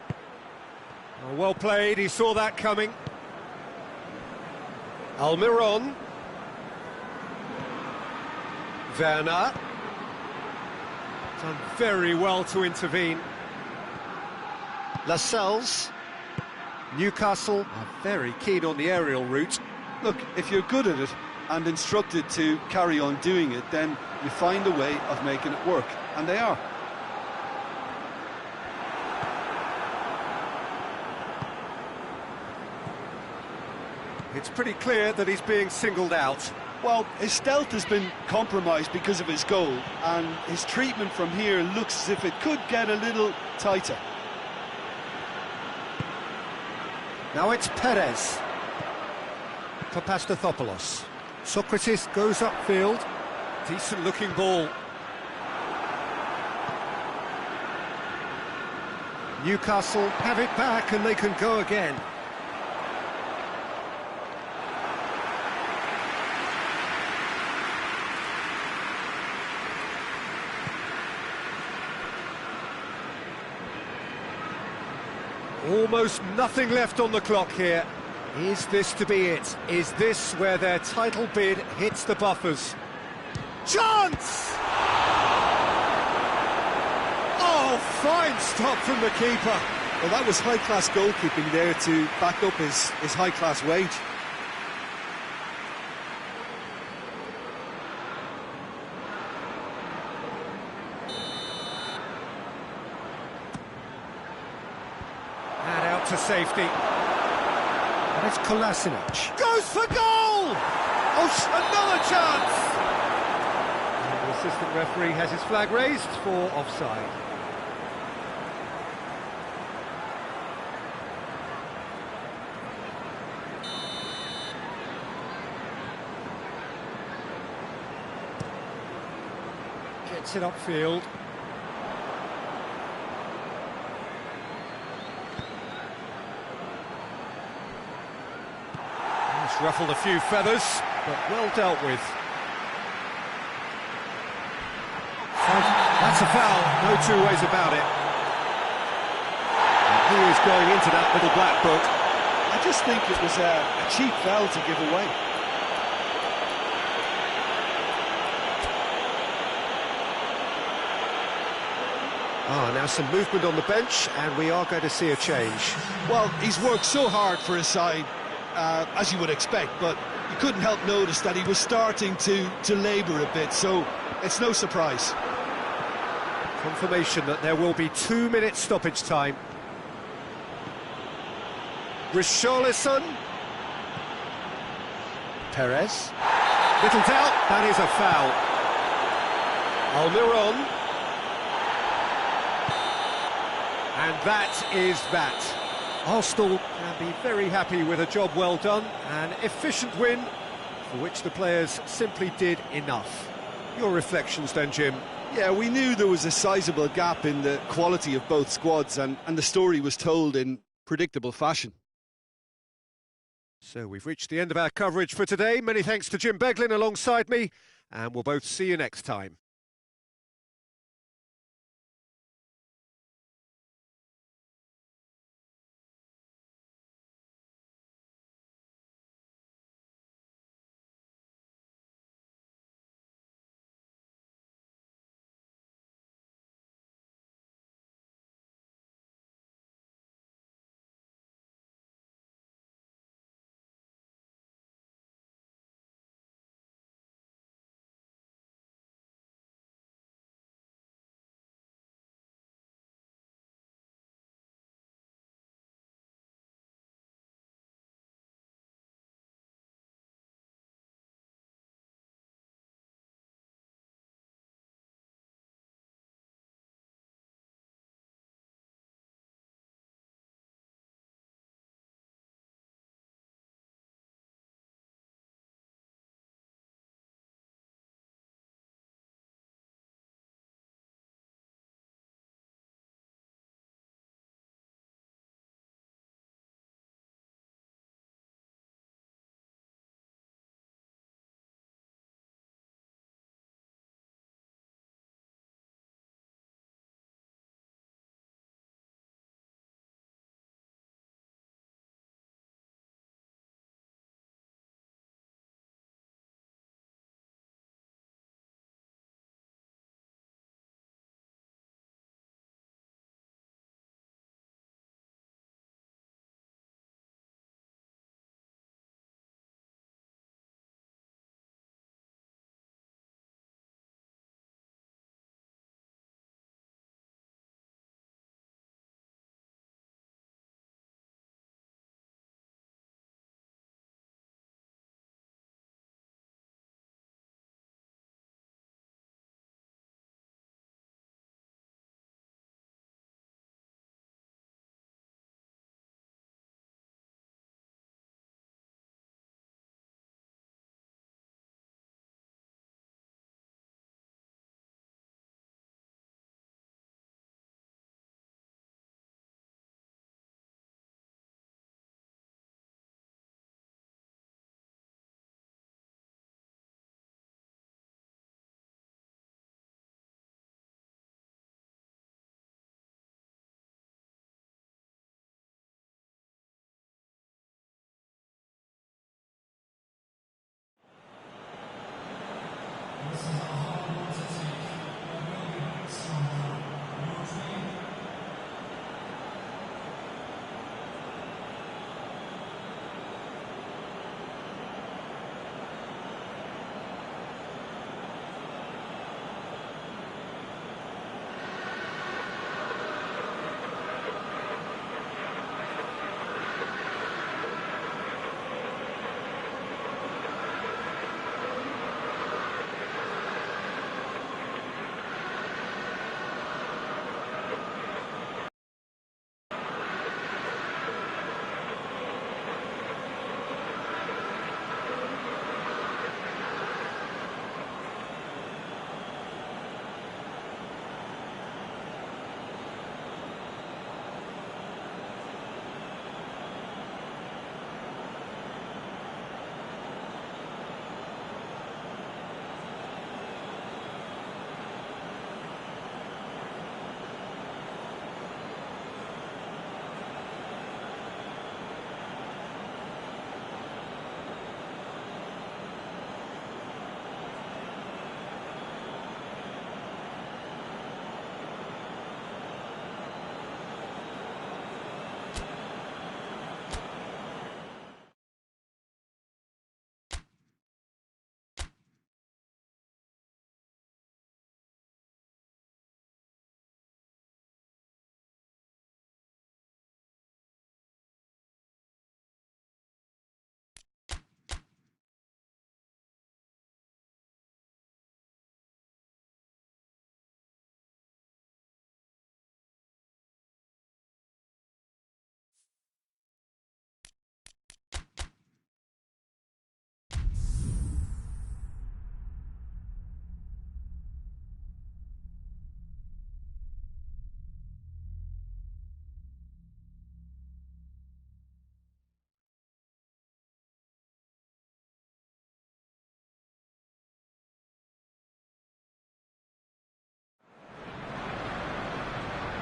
Oh, well played, he saw that coming. Almiron. Werner. Done very well to intervene. Lascelles. Newcastle are very keen on the aerial route. Look, if you're good at it and instructed to carry on doing it, then you find a way of making it work, and they are. It's pretty clear that he's being singled out. Well, his stealth has been compromised because of his goal, and his treatment from here looks as if it could get a little tighter. Now it's Perez. For Pastathopoulos. Socrates goes upfield. Decent looking ball. Newcastle have it back and they can go again. Almost nothing left on the clock here. Is this to be it? Is this where their title bid hits the buffers? Chance! Oh, fine stop from the keeper. Well, that was high-class goalkeeping there to back up his high-class wage. And out to safety. And it's Kolasinac. Goes for goal! Oh, another chance! And the assistant referee has his flag raised for offside. Gets it upfield. He's ruffled a few feathers, but well dealt with. That's a foul, no two ways about it. And he is going into that little black book. I just think it was a cheap foul to give away. Now some movement on the bench, and we are going to see a change. Well, he's worked so hard for his side, as you would expect, but you couldn't help notice that he was starting to labour a bit, so it's no surprise. Confirmation that there will be 2 minutes stoppage time. Richarlison. Perez. Little doubt, that is a foul. Almiron. And that is that. Arsenal can be very happy with a job well done, an efficient win for which the players simply did enough. Your reflections then, Jim? Yeah, we knew there was a sizable gap in the quality of both squads, and the story was told in predictable fashion. So we've reached the end of our coverage for today. Many thanks to Jim Beglin alongside me, and we'll both see you next time.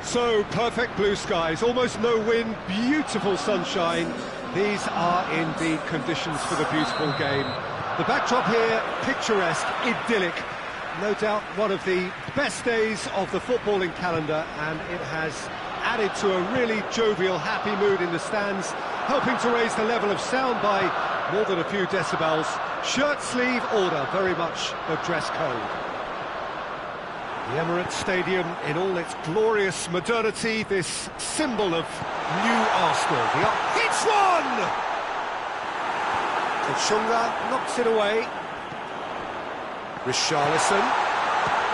So, perfect blue skies, almost no wind, beautiful sunshine. These are indeed conditions for the beautiful game. The backdrop here, picturesque, idyllic. No doubt one of the best days of the footballing calendar, and it has added to a really jovial, happy mood in the stands, helping to raise the level of sound by more than a few decibels. Shirt sleeve order, very much the dress code. The Emirates Stadium in all its glorious modernity, this symbol of new Arsenal. Hits one! Kachunga knocks it away. Richarlison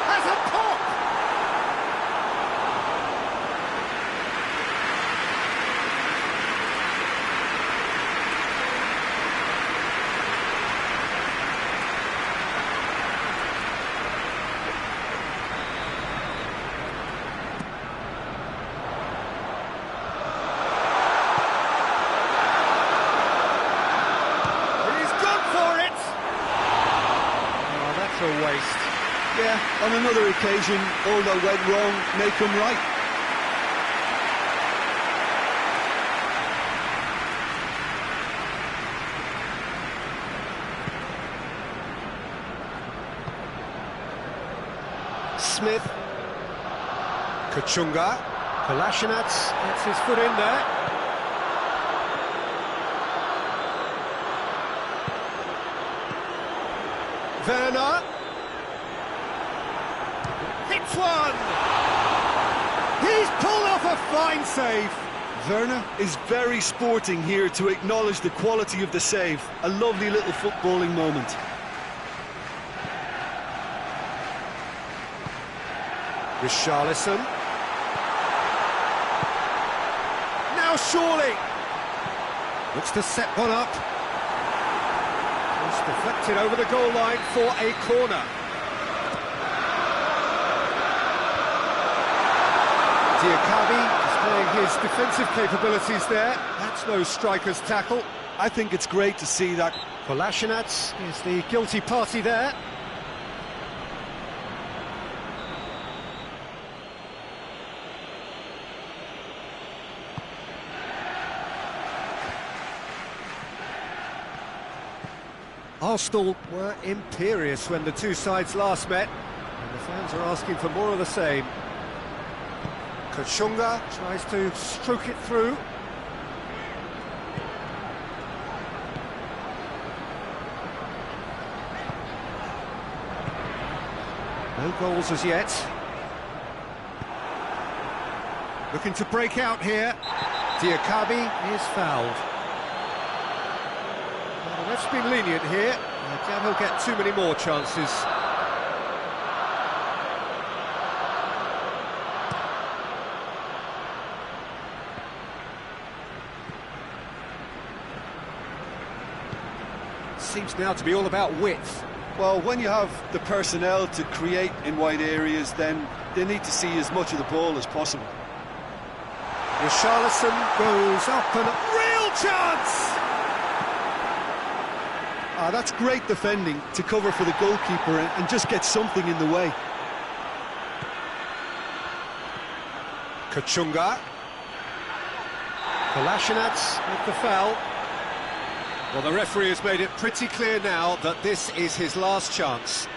has a pop! A waste. Yeah, on another occasion, all that went wrong may come right. Smith. Kachunga. Kolasinac gets his foot in there. Werner. Hits one! He's pulled off a fine save. Werner is very sporting here to acknowledge the quality of the save. A lovely little footballing moment. Richarlison. Now surely. Looks to set one up. It's deflected over the goal line for a corner. Jika displaying his defensive capabilities there. That's no striker's tackle. I think it's great to see that. Kolasinac is the guilty party there. Arsenal were imperious when the two sides last met, and the fans are asking for more of the same. Kachunga tries to stroke it through. No goals as yet. Looking to break out here. Diakabi is fouled. Well, the ref's been lenient here. I doubt he'll get too many more chances. Seems now to be all about width. Well, when you have the personnel to create in wide areas, then they need to see as much of the ball as possible. Richarlison goes up and a real chance! That's great defending to cover for the goalkeeper and just get something in the way. Kachunga. Kolasinac with the foul. Well, the referee has made it pretty clear now that this is his last chance.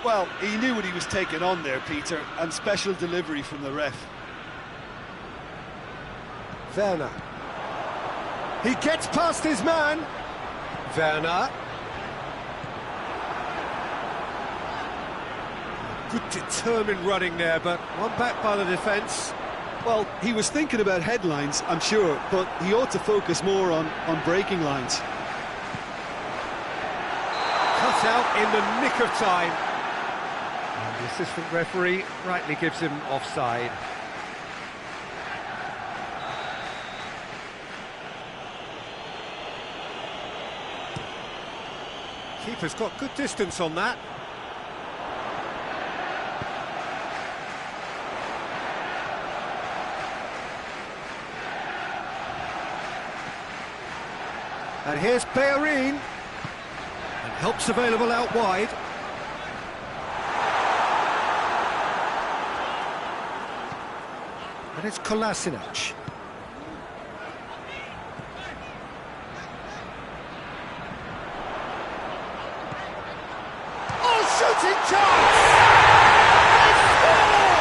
Well, he knew what he was taking on there, Peter, and special delivery from the ref. Werner. He gets past his man. Werner. Good determined running there, but one back by the defence. Well, he was thinking about headlines, I'm sure, but he ought to focus more on breaking lines. Cut out in the nick of time. And the assistant referee rightly gives him offside. Keeper's got good distance on that. And here's Bellerin, and help's available out wide. And it's Kolasinac. Oh, shooting chance! They score!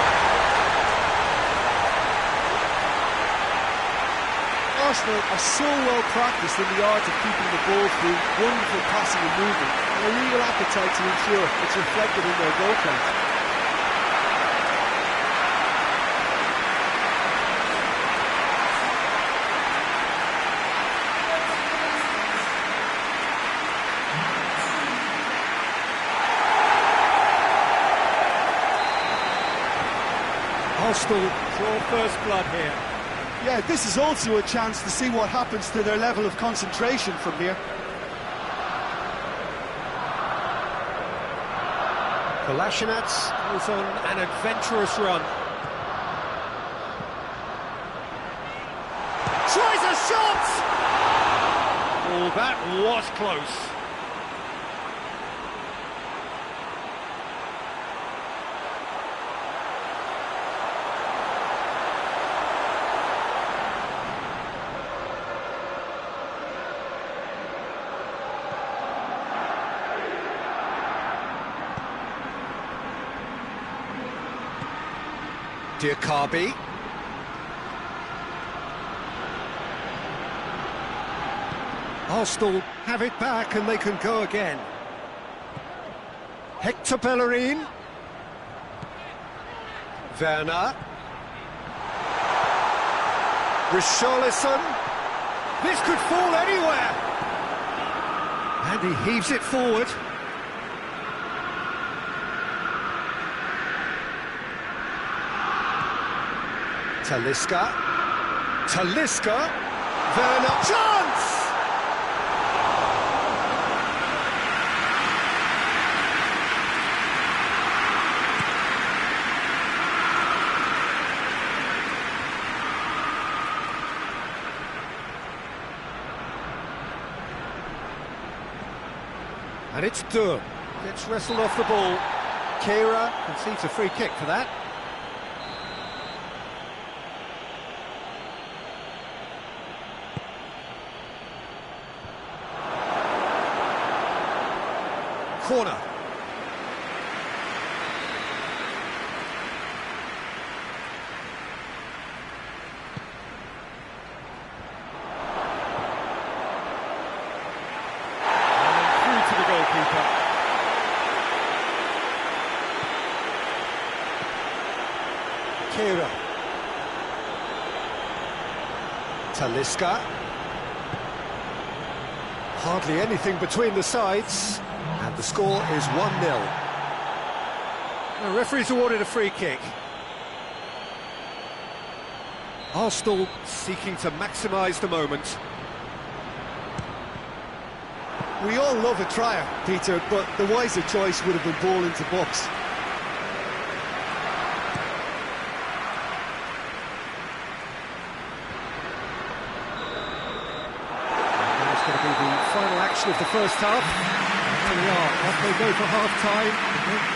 Arsenal are so well practiced in the art of keeping the ball through wonderful passing and movement, and a real appetite to ensure it's reflected in their goal count. Arsenal draw first blood here. Yeah, this is also a chance to see what happens to their level of concentration from here. Kolasinac goes on an adventurous run. Tries a shot! Oh, that was close. Jika. Arsenal have it back and they can go again. Hector Bellerin. Werner. Richarlison. This could fall anywhere. And he heaves it forward. Talisca. Werner. Chance! And it's Tiyok. Gets wrestled off the ball. Kira concedes a free kick for that. Corner. And through to the goalkeeper. Kira. Talisca. Hardly anything between the sides. And the score is 1-0. The referee's awarded a free kick. Arsenal seeking to maximise the moment. We all love a trier, Peter, but the wiser choice would have been ball into box. That's going to be the final action of the first half. There we are, off they go for half-time.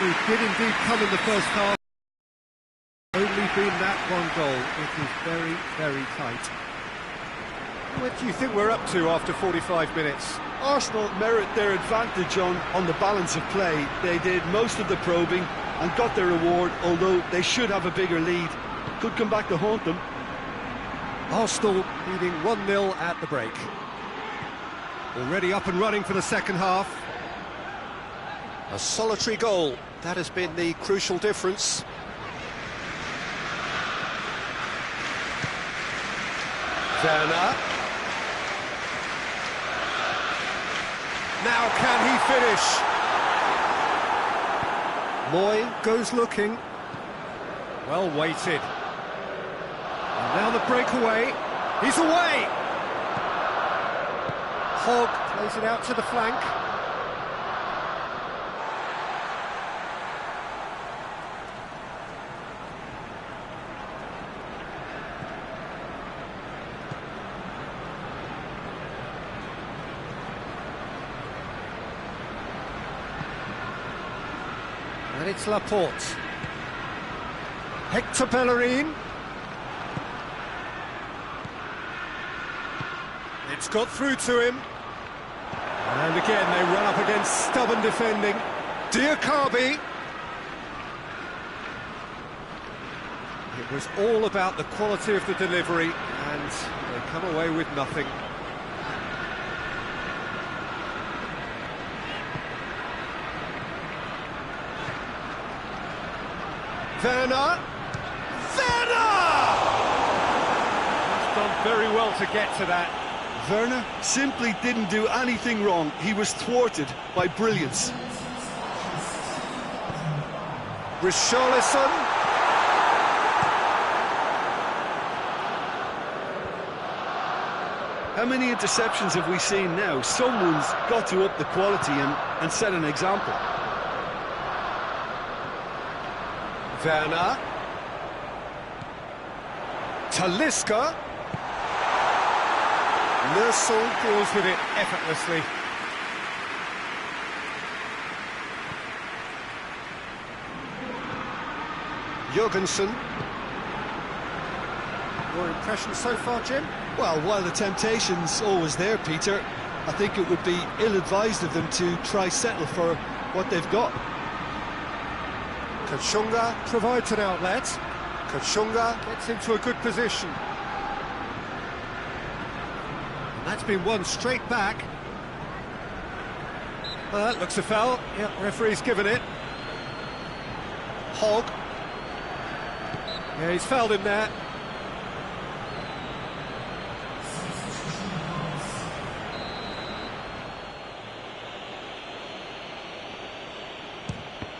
We did indeed come in the first half. Only been that one goal. It is very, very tight. What do you think we're up to after 45 minutes? Arsenal merit their advantage on the balance of play. They did most of the probing and got their reward, although they should have a bigger lead. Could come back to haunt them. Arsenal leading 1-0 at the break. Already up and running for the second half. A solitary goal, that has been the crucial difference. Werner. Now can he finish? Moy goes looking. Well weighted. And now the breakaway. He's away! Hogg plays it out to the flank. And it's Laporte. Hector Bellerin. It's got through to him. And again, they run up against stubborn defending. Jika. It was all about the quality of the delivery, and they come away with nothing. Karena! He's done very well to get to that. Werner simply didn't do anything wrong. He was thwarted by brilliance. Richarlison. How many interceptions have we seen now? Someone's got to up the quality and set an example. Werner. Talisca. Nursel deals with it effortlessly. Jorgensen. Your impression so far, Jim? Well, while the temptation's always there, Peter, I think it would be ill-advised of them to try settle for what they've got. Kachunga provides an outlet. Kachunga gets into a good position. And that's been won straight back. Well, that looks a foul. Yeah, referee's given it. Hogg. Yeah, he's fouled him there.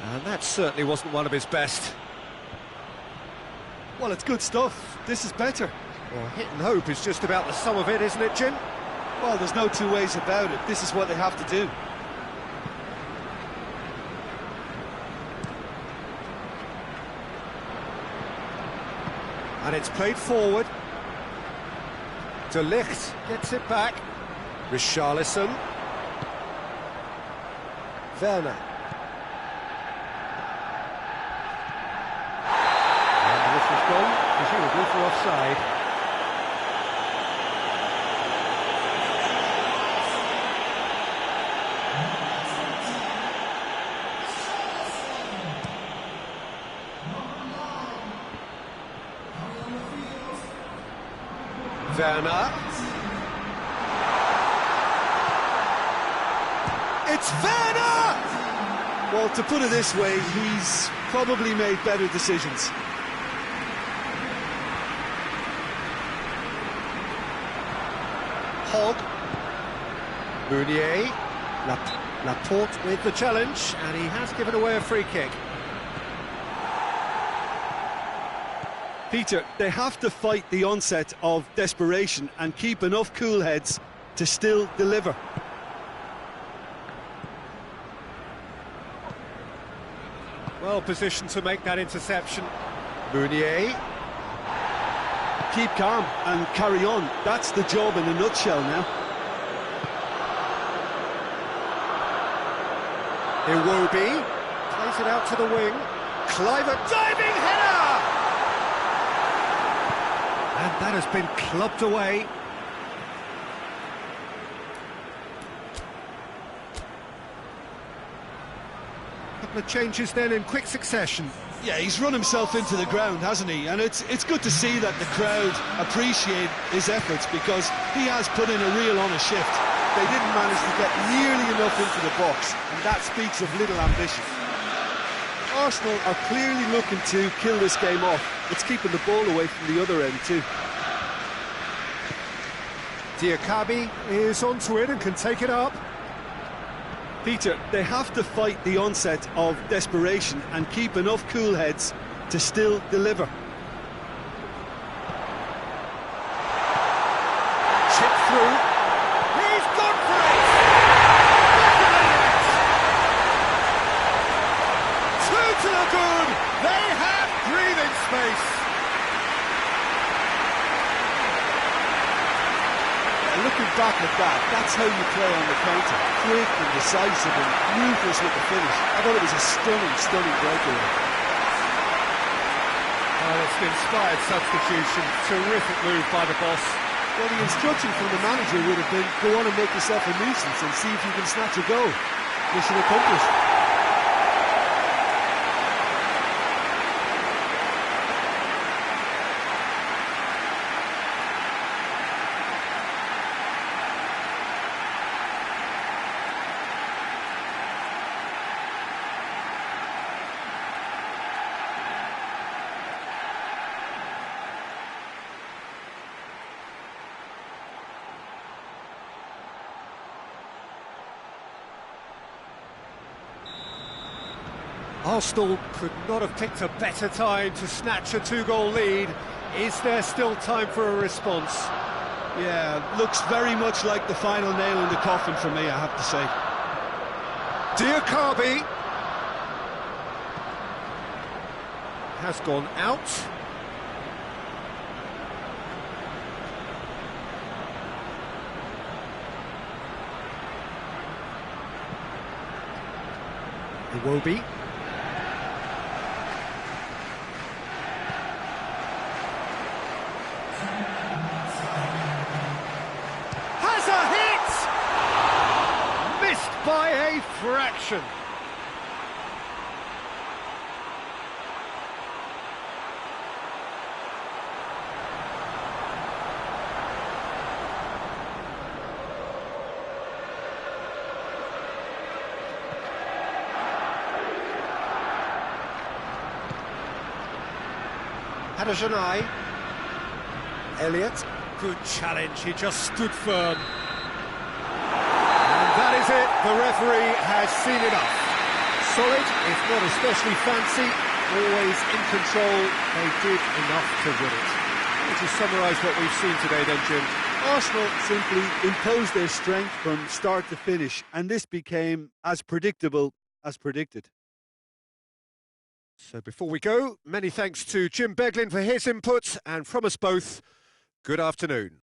And that certainly wasn't one of his best. Well, it's good stuff. This is better. Well, hit and hope is just about the sum of it, isn't it, Jim? Well, there's no two ways about it. This is what they have to do. And it's played forward. De Ligt gets it back. Richarlison. Werner. And this has gone, presumably for offside. Werner. It's Werner! Well, to put it this way, he's probably made better decisions. Hogg. Meunier. Laporte with the challenge, and he has given away a free kick. Peter, they have to fight the onset of desperation and keep enough cool heads to still deliver. Well positioned to make that interception. Meunier. Keep calm and carry on. That's the job in a nutshell now. Iwobi plays it out to the wing. Cliver diving header! And that has been clubbed away. Couple of changes then in quick succession. Yeah, he's run himself into the ground, hasn't he? And it's good to see that the crowd appreciate his efforts, because he has put in a real honest shift. They didn't manage to get nearly enough into the box, and that speaks of little ambition. Arsenal are clearly looking to kill this game off. It's keeping the ball away from the other end too. Diakabi is onto it and can take it up. Peter, they have to fight the onset of desperation and keep enough cool heads to still deliver. Chip through. He's gone for it! Two to the good. They have breathing space. Looking back at that, that's how you play on the counter. Quick and decisive and ruthless with the finish. I thought it was a stunning breakaway. Oh, it's an inspired substitution. Terrific move by the boss. Well, the instruction from the manager would have been, go on and make yourself a nuisance and see if you can snatch a goal. Mission accomplished. Arsenal could not have picked a better time to snatch a two-goal lead. Is there still time for a response? Yeah, looks very much like the final nail in the coffin for me, I have to say. Diakabi has gone out. Iwobi. Has a hit! Missed by a fraction. Hadajanai. Elliott, good challenge, he just stood firm. And that is it, the referee has seen enough. Solid, if not especially fancy, always in control, they did enough to win it. Would you summarise what we've seen today then, Jim? Arsenal simply imposed their strength from start to finish, and this became as predictable as predicted. So before we go, many thanks to Jim Beglin for his input, and from us both, good afternoon.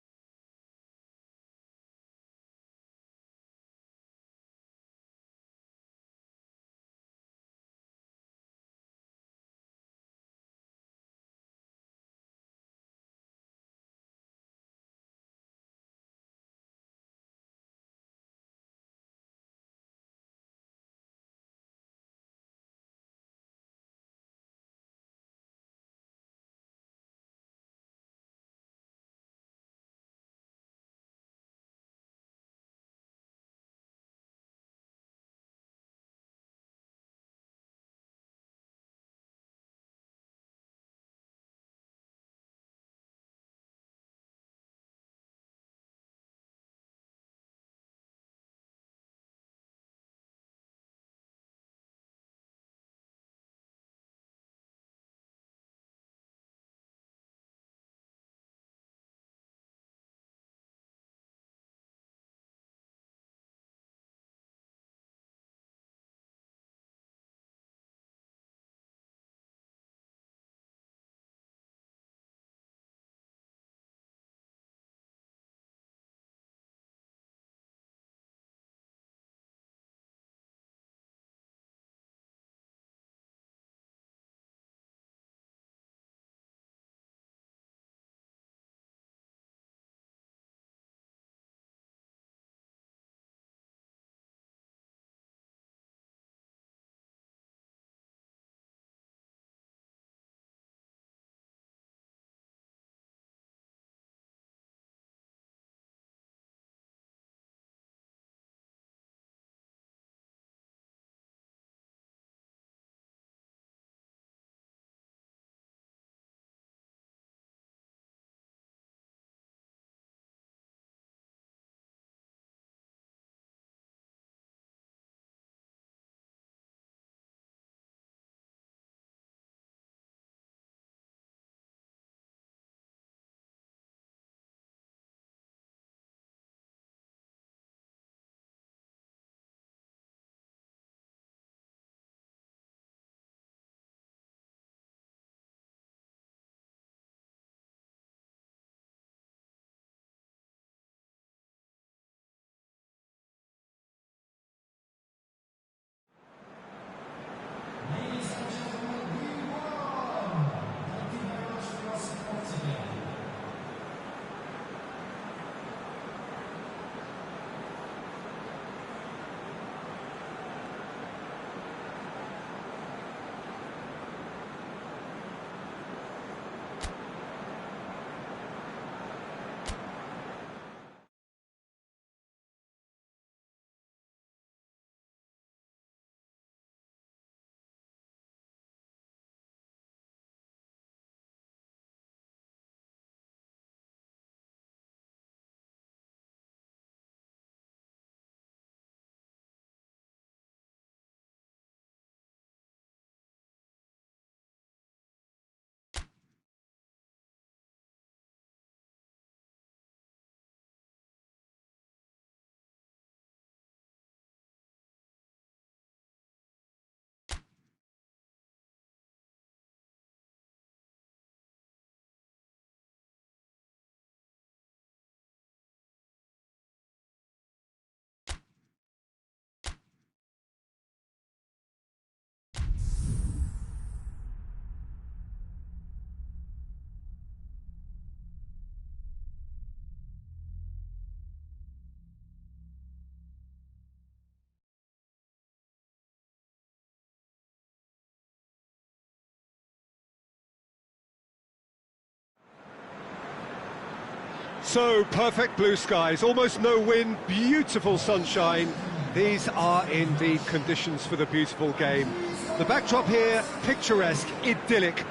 So, perfect blue skies, almost no wind, beautiful sunshine. These are indeed conditions for the beautiful game. The backdrop here, picturesque, idyllic.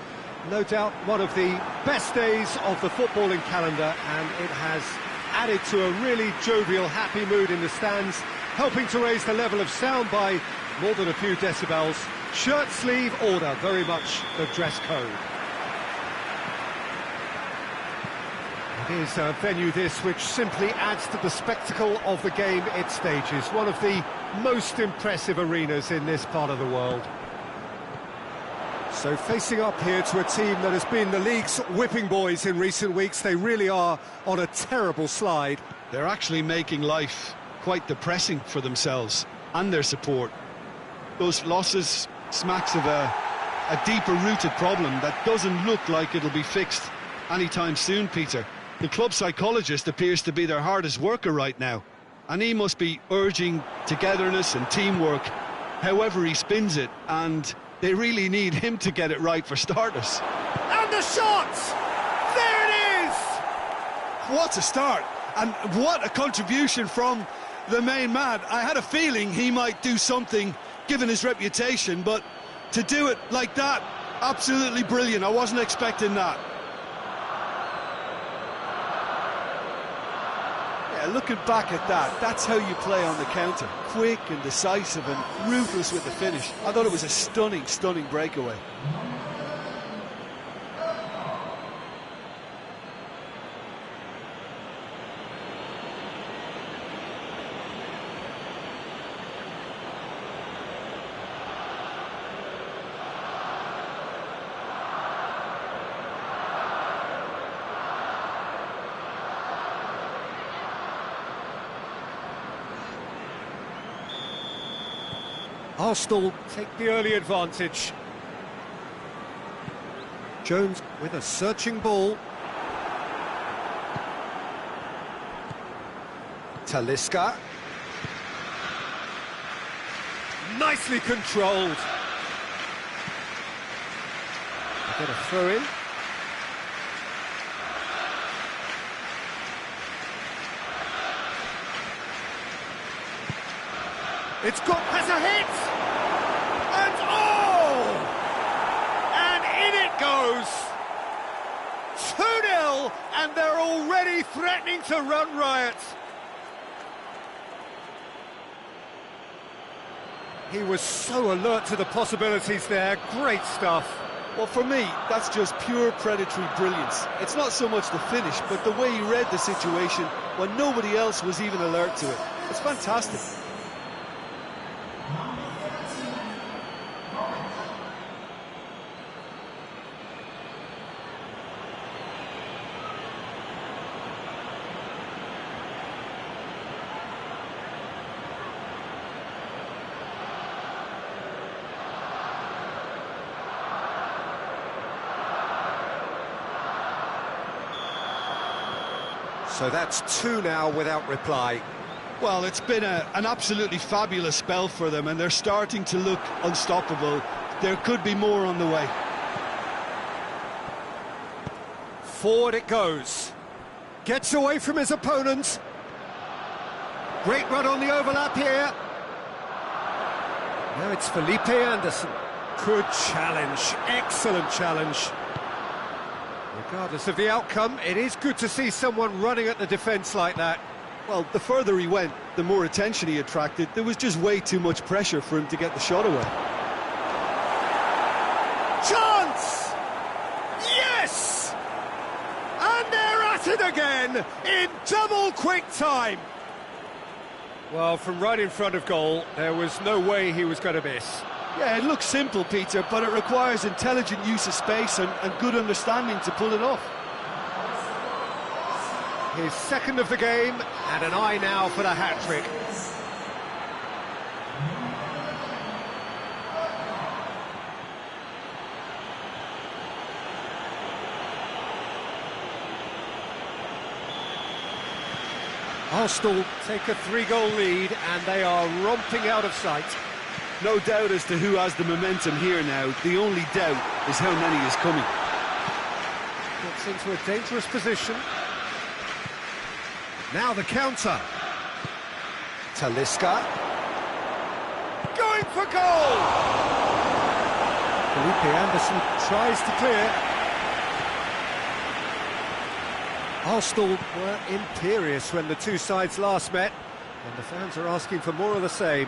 No doubt one of the best days of the footballing calendar, and it has added to a really jovial, happy mood in the stands, helping to raise the level of sound by more than a few decibels. Shirt sleeve order, very much the dress code. It is a venue this which simply adds to the spectacle of the game it stages. One of the most impressive arenas in this part of the world. So facing up here to a team that has been the league's whipping boys in recent weeks, they really are on a terrible slide. They're actually making life quite depressing for themselves and their support. Those losses smacks of a deeper-rooted problem that doesn't look like it'll be fixed anytime soon, Peter. The club psychologist appears to be their hardest worker right now, and he must be urging togetherness and teamwork, however he spins it, and they really need him to get it right for starters. And the shot! There it is! What a start, and what a contribution from the main man. I had a feeling he might do something, given his reputation, but to do it like that, absolutely brilliant. I wasn't expecting that. Looking back at that, that's how you play on the counter. Quick and decisive and ruthless with the finish. I thought it was a stunning, stunning breakaway. Arsenal take the early advantage. Jones with a searching ball. Talisca. Nicely controlled. Get a throw in. It's got, has a hit! And oh! And in it goes! 2-0, and they're already threatening to run riot. He was so alert to the possibilities there, great stuff. Well, for me, that's just pure predatory brilliance. It's not so much the finish, but the way he read the situation when nobody else was even alert to it. It's fantastic. So that's 2 now without reply. Well, it's been an absolutely fabulous spell for them, and they're starting to look unstoppable. There could be more on the way. Forward it goes. Gets away from his opponent. Great run on the overlap here. Now it's Felipe Anderson. Good challenge, excellent challenge. Regardless of the outcome, it is good to see someone running at the defence like that. Well, the further he went, the more attention he attracted. There was just way too much pressure for him to get the shot away. Chance! Yes! And they're at it again in double quick time. Well, from right in front of goal, there was no way he was going to miss. Yeah, it looks simple, Peter, but it requires intelligent use of space and good understanding to pull it off. His second of the game, and an eye now for the hat-trick. Arsenal take a 3-goal lead, and they are romping out of sight. No doubt as to who has the momentum here now. The only doubt is how many is coming. Gets into a dangerous position. Now the counter. Talisca. Going for goal! Felipe Anderson tries to clear. Arsenal were imperious when the two sides last met, and the fans are asking for more of the same.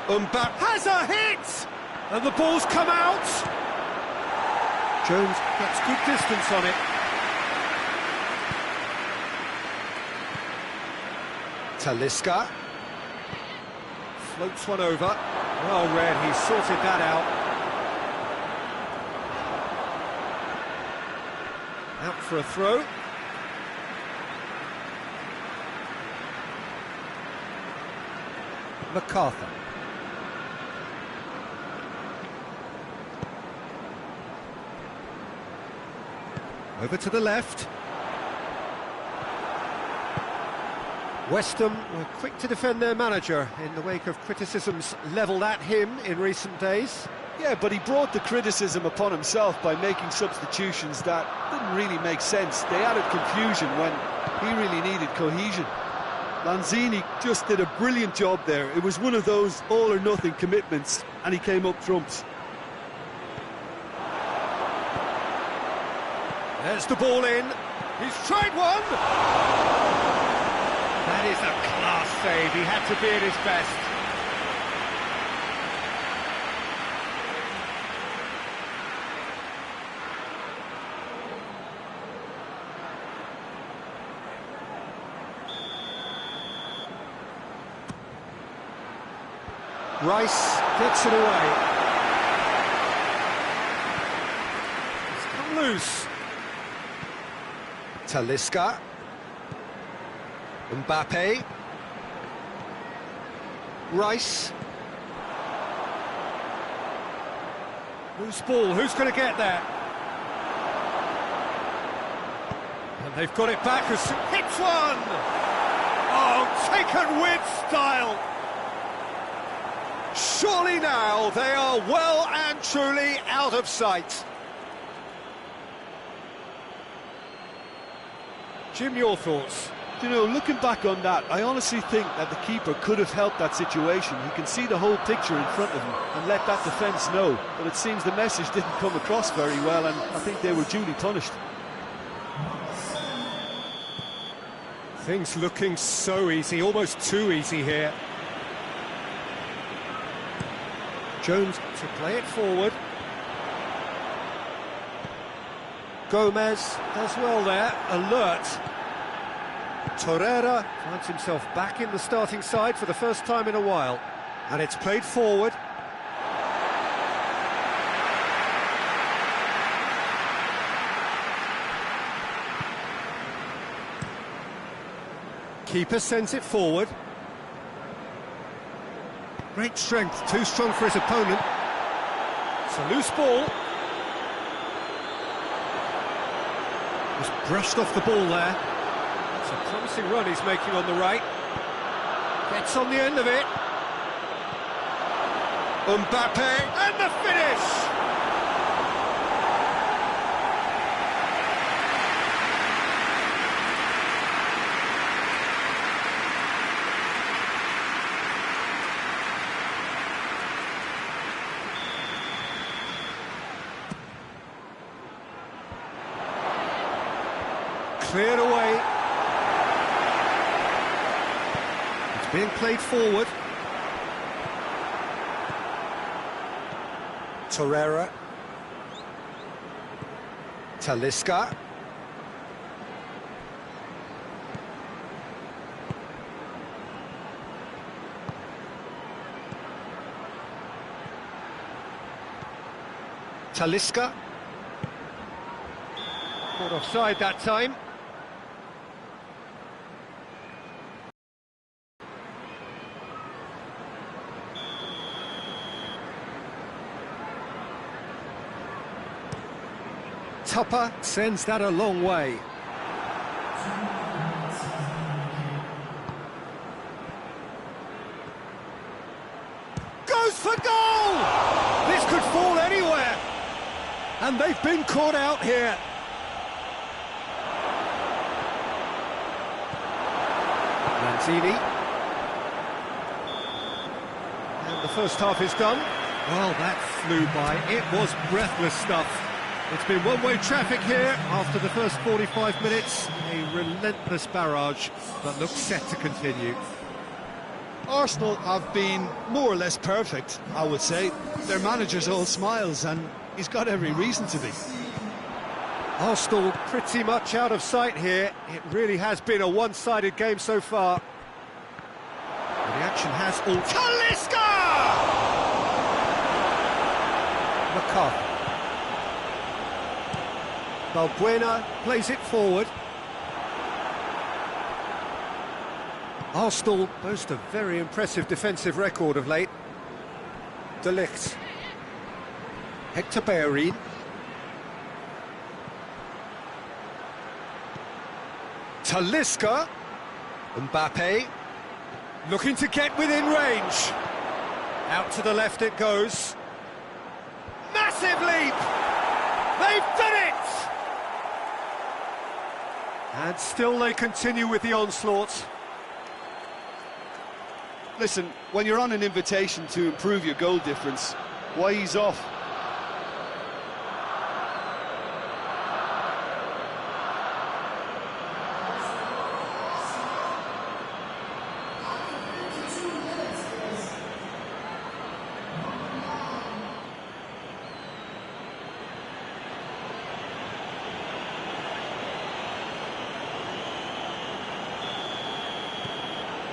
Mbappe has a hit! And the ball's come out! Jones gets good distance on it. Talisca. Floats one over. Well read, he sorted that out. Out for a throw. MacArthur. Over to the left. West Ham were quick to defend their manager in the wake of criticisms levelled at him in recent days. Yeah, but he brought the criticism upon himself by making substitutions that didn't really make sense. They added confusion when he really needed cohesion. Lanzini just did a brilliant job there. It was one of those all-or-nothing commitments, and he came up trumps. There's the ball in. He's tried one! That is a class save. He had to be at his best. Rice gets it away. It's come loose. Talisca. Mbappe. Rice. Loose ball, who's going to get there? And they've got it back as hits one! Oh, taken with style! Surely now they are well and truly out of sight. Jim, your thoughts? You know, looking back on that, I honestly think that the keeper could have helped that situation. He can see the whole picture in front of him and let that defence know. But it seems the message didn't come across very well, and I think they were duly punished. Things looking so easy, almost too easy here. Jones to play it forward. Gomez does well there, alert. Torreira finds himself back in the starting side for the first time in a while. And it's played forward. Keeper sends it forward. Great strength, too strong for his opponent. It's a loose ball. Just brushed off the ball there. It's a promising run he's making on the right. Gets on the end of it. Mbappe, and the finish! Cleared away. It's being played forward. Torreira. Talisca. Talisca. Caught offside that time. Tupper sends that a long way. Goes for goal! This could fall anywhere. And they've been caught out here. Sini. And the first half is done. Well, that flew by. It was breathless stuff. It's been one-way traffic here after the first 45 minutes. A relentless barrage that looks set to continue. Arsenal have been more or less perfect, I would say. Their manager's all smiles, and he's got every reason to be. Arsenal pretty much out of sight here. It really has been a one-sided game so far. And the action has all... Talisca! McCarthy. Balbuena plays it forward. Arsenal boast a very impressive defensive record of late. De Ligt. Hector Bellerin. Talisca. Mbappe. Looking to get within range. Out to the left it goes. Massive leap! They've done it! And still they continue with the onslaught. Listen, when you're on an invitation to improve your goal difference, why ease off?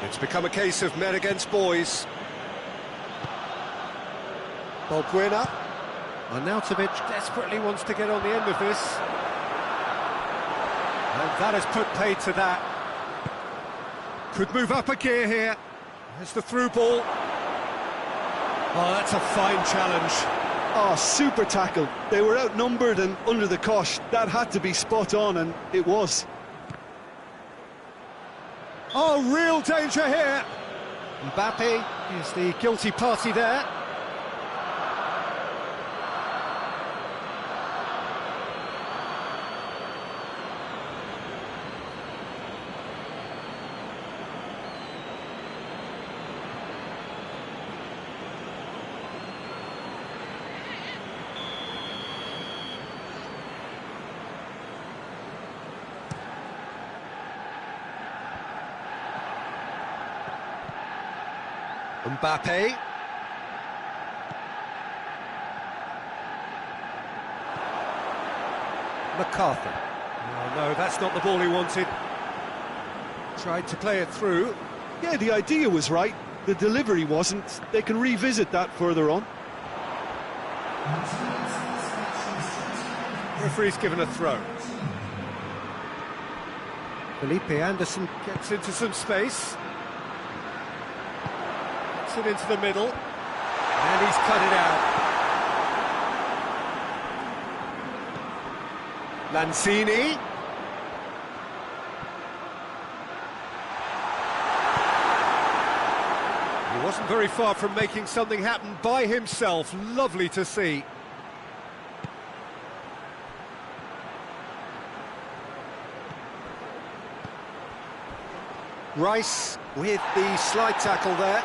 It's become a case of men against boys. Balbuena. Arnautovic desperately wants to get on the end of this. And that has put paid to that. Could move up a gear here. There's the through ball. Oh, that's a fine challenge. Oh, super tackle. They were outnumbered and under the cosh. That had to be spot on, and it was. Oh, real danger here. Mbappe is the guilty party there. Mbappe. McCarthy. Oh, no, that's not the ball he wanted. Tried to play it through. Yeah, the idea was right. The delivery wasn't. They can revisit that further on. Referee's given a throw. Felipe Anderson gets into some space. It into the middle, and he's cut it out. Lanzini. He wasn't very far from making something happen by himself. Lovely to see. Rice with the slide tackle there.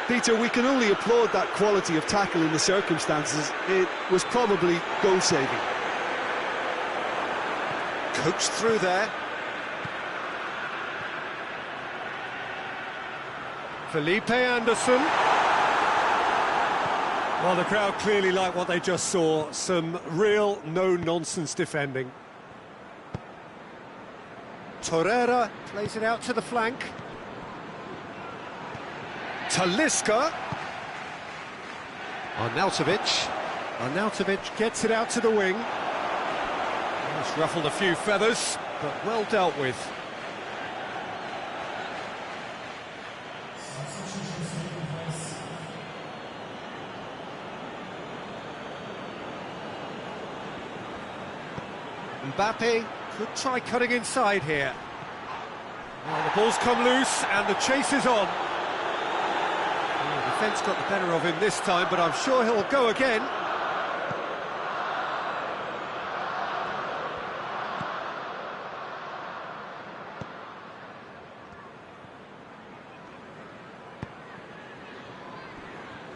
Peter, we can only applaud that quality of tackle in the circumstances. It was probably goal-saving. Coached through there. Felipe Anderson. Well, the crowd clearly like what they just saw. Some real no-nonsense defending. Torreira plays it out to the flank. Talisca. Arnautovic gets it out to the wing. It's ruffled a few feathers, but well dealt with. Mbappe could try cutting inside here. Well, the ball's come loose and the chase is on. The defence got the better of him this time, but I'm sure he'll go again.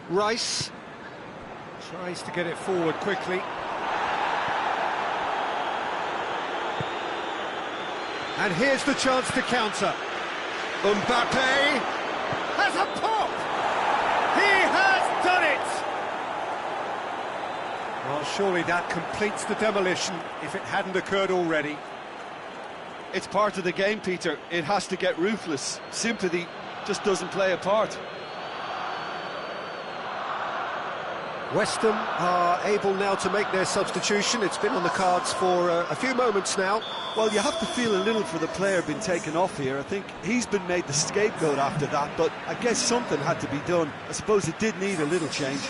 Rice tries to get it forward quickly. And here's the chance to counter. Mbappe has a pop! He has done it! Well, surely that completes the demolition if it hadn't occurred already. It's part of the game, Peter. It has to get ruthless. Sympathy just doesn't play a part. West Ham are able now to make their substitution. It's been on the cards for a few moments now. Well, you have to feel a little for the player being taken off here. I think he's been made the scapegoat after that, but I guess something had to be done. I suppose it did need a little change.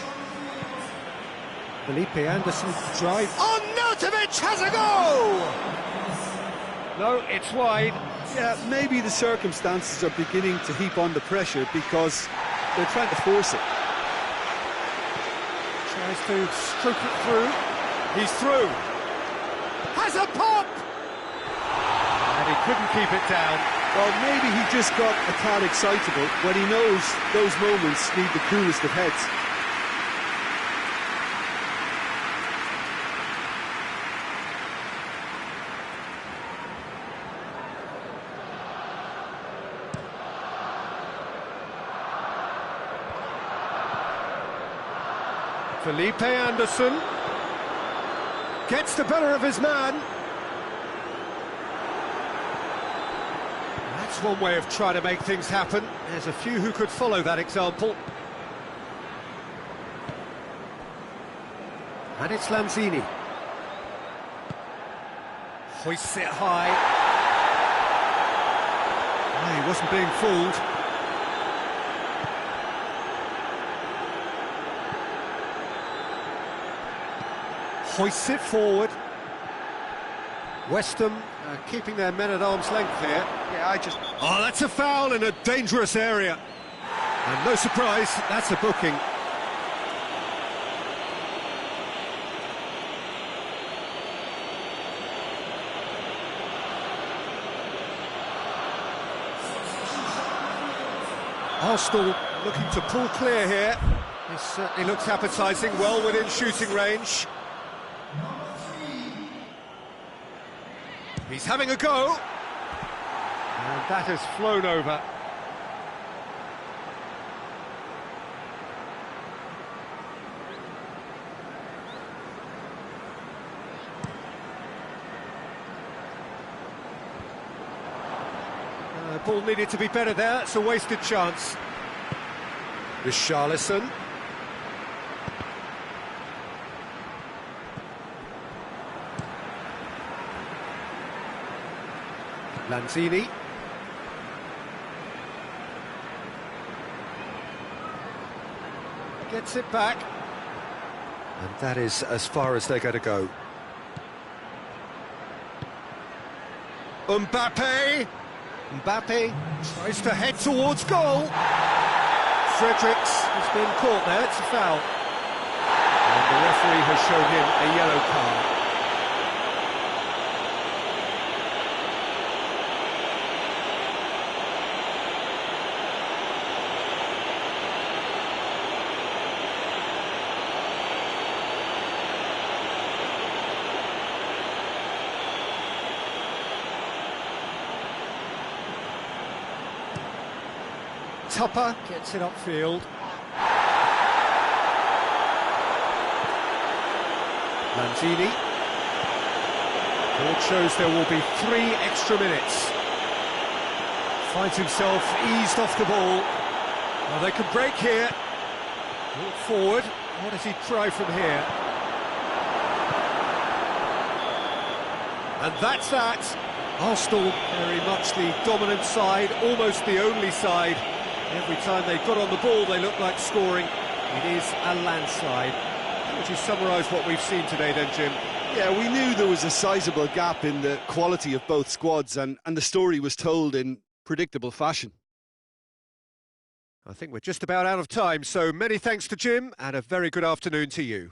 Felipe Anderson drive. Oh, Nautovic has a go! No, it's wide. Yeah, maybe the circumstances are beginning to heap on the pressure because they're trying to force it. Tries to stroke it through. He's through. Has a pop! And he couldn't keep it down. Well, maybe he just got a tad excitable when he knows those moments need the coolest of heads. Felipe Anderson gets the better of his man. That's one way of trying to make things happen. There's a few who could follow that example. And it's Lanzini. Hoists it high. Oh, he wasn't being fooled. Hoists it forward. West Ham keeping their men at arm's length here. Oh, that's a foul in a dangerous area. And no surprise, that's a booking. Arsenal looking to pull clear here. This certainly looks appetising, well within shooting range. He's having a go, and that has flown over. Ball needed to be better there, it's a wasted chance. Richarlison. Lanzini. Gets it back. And that is as far as they're going to go. Mbappe. Mbappe tries to head towards goal. Fredericks has been caught there, it's a foul. And the referee has shown him a yellow card. Tupper gets it upfield. Lanzini. Board shows there will be 3 extra minutes. Finds himself eased off the ball. Well, they can break here. Walk forward. What does he try from here? And that's that. Arsenal very much the dominant side, almost the only side. Every time they got on the ball, they looked like scoring. It is a landslide. How would you summarise what we've seen today then, Jim? Yeah, we knew there was a sizable gap in the quality of both squads, and the story was told in predictable fashion. I think we're just about out of time, so many thanks to Jim, and a very good afternoon to you.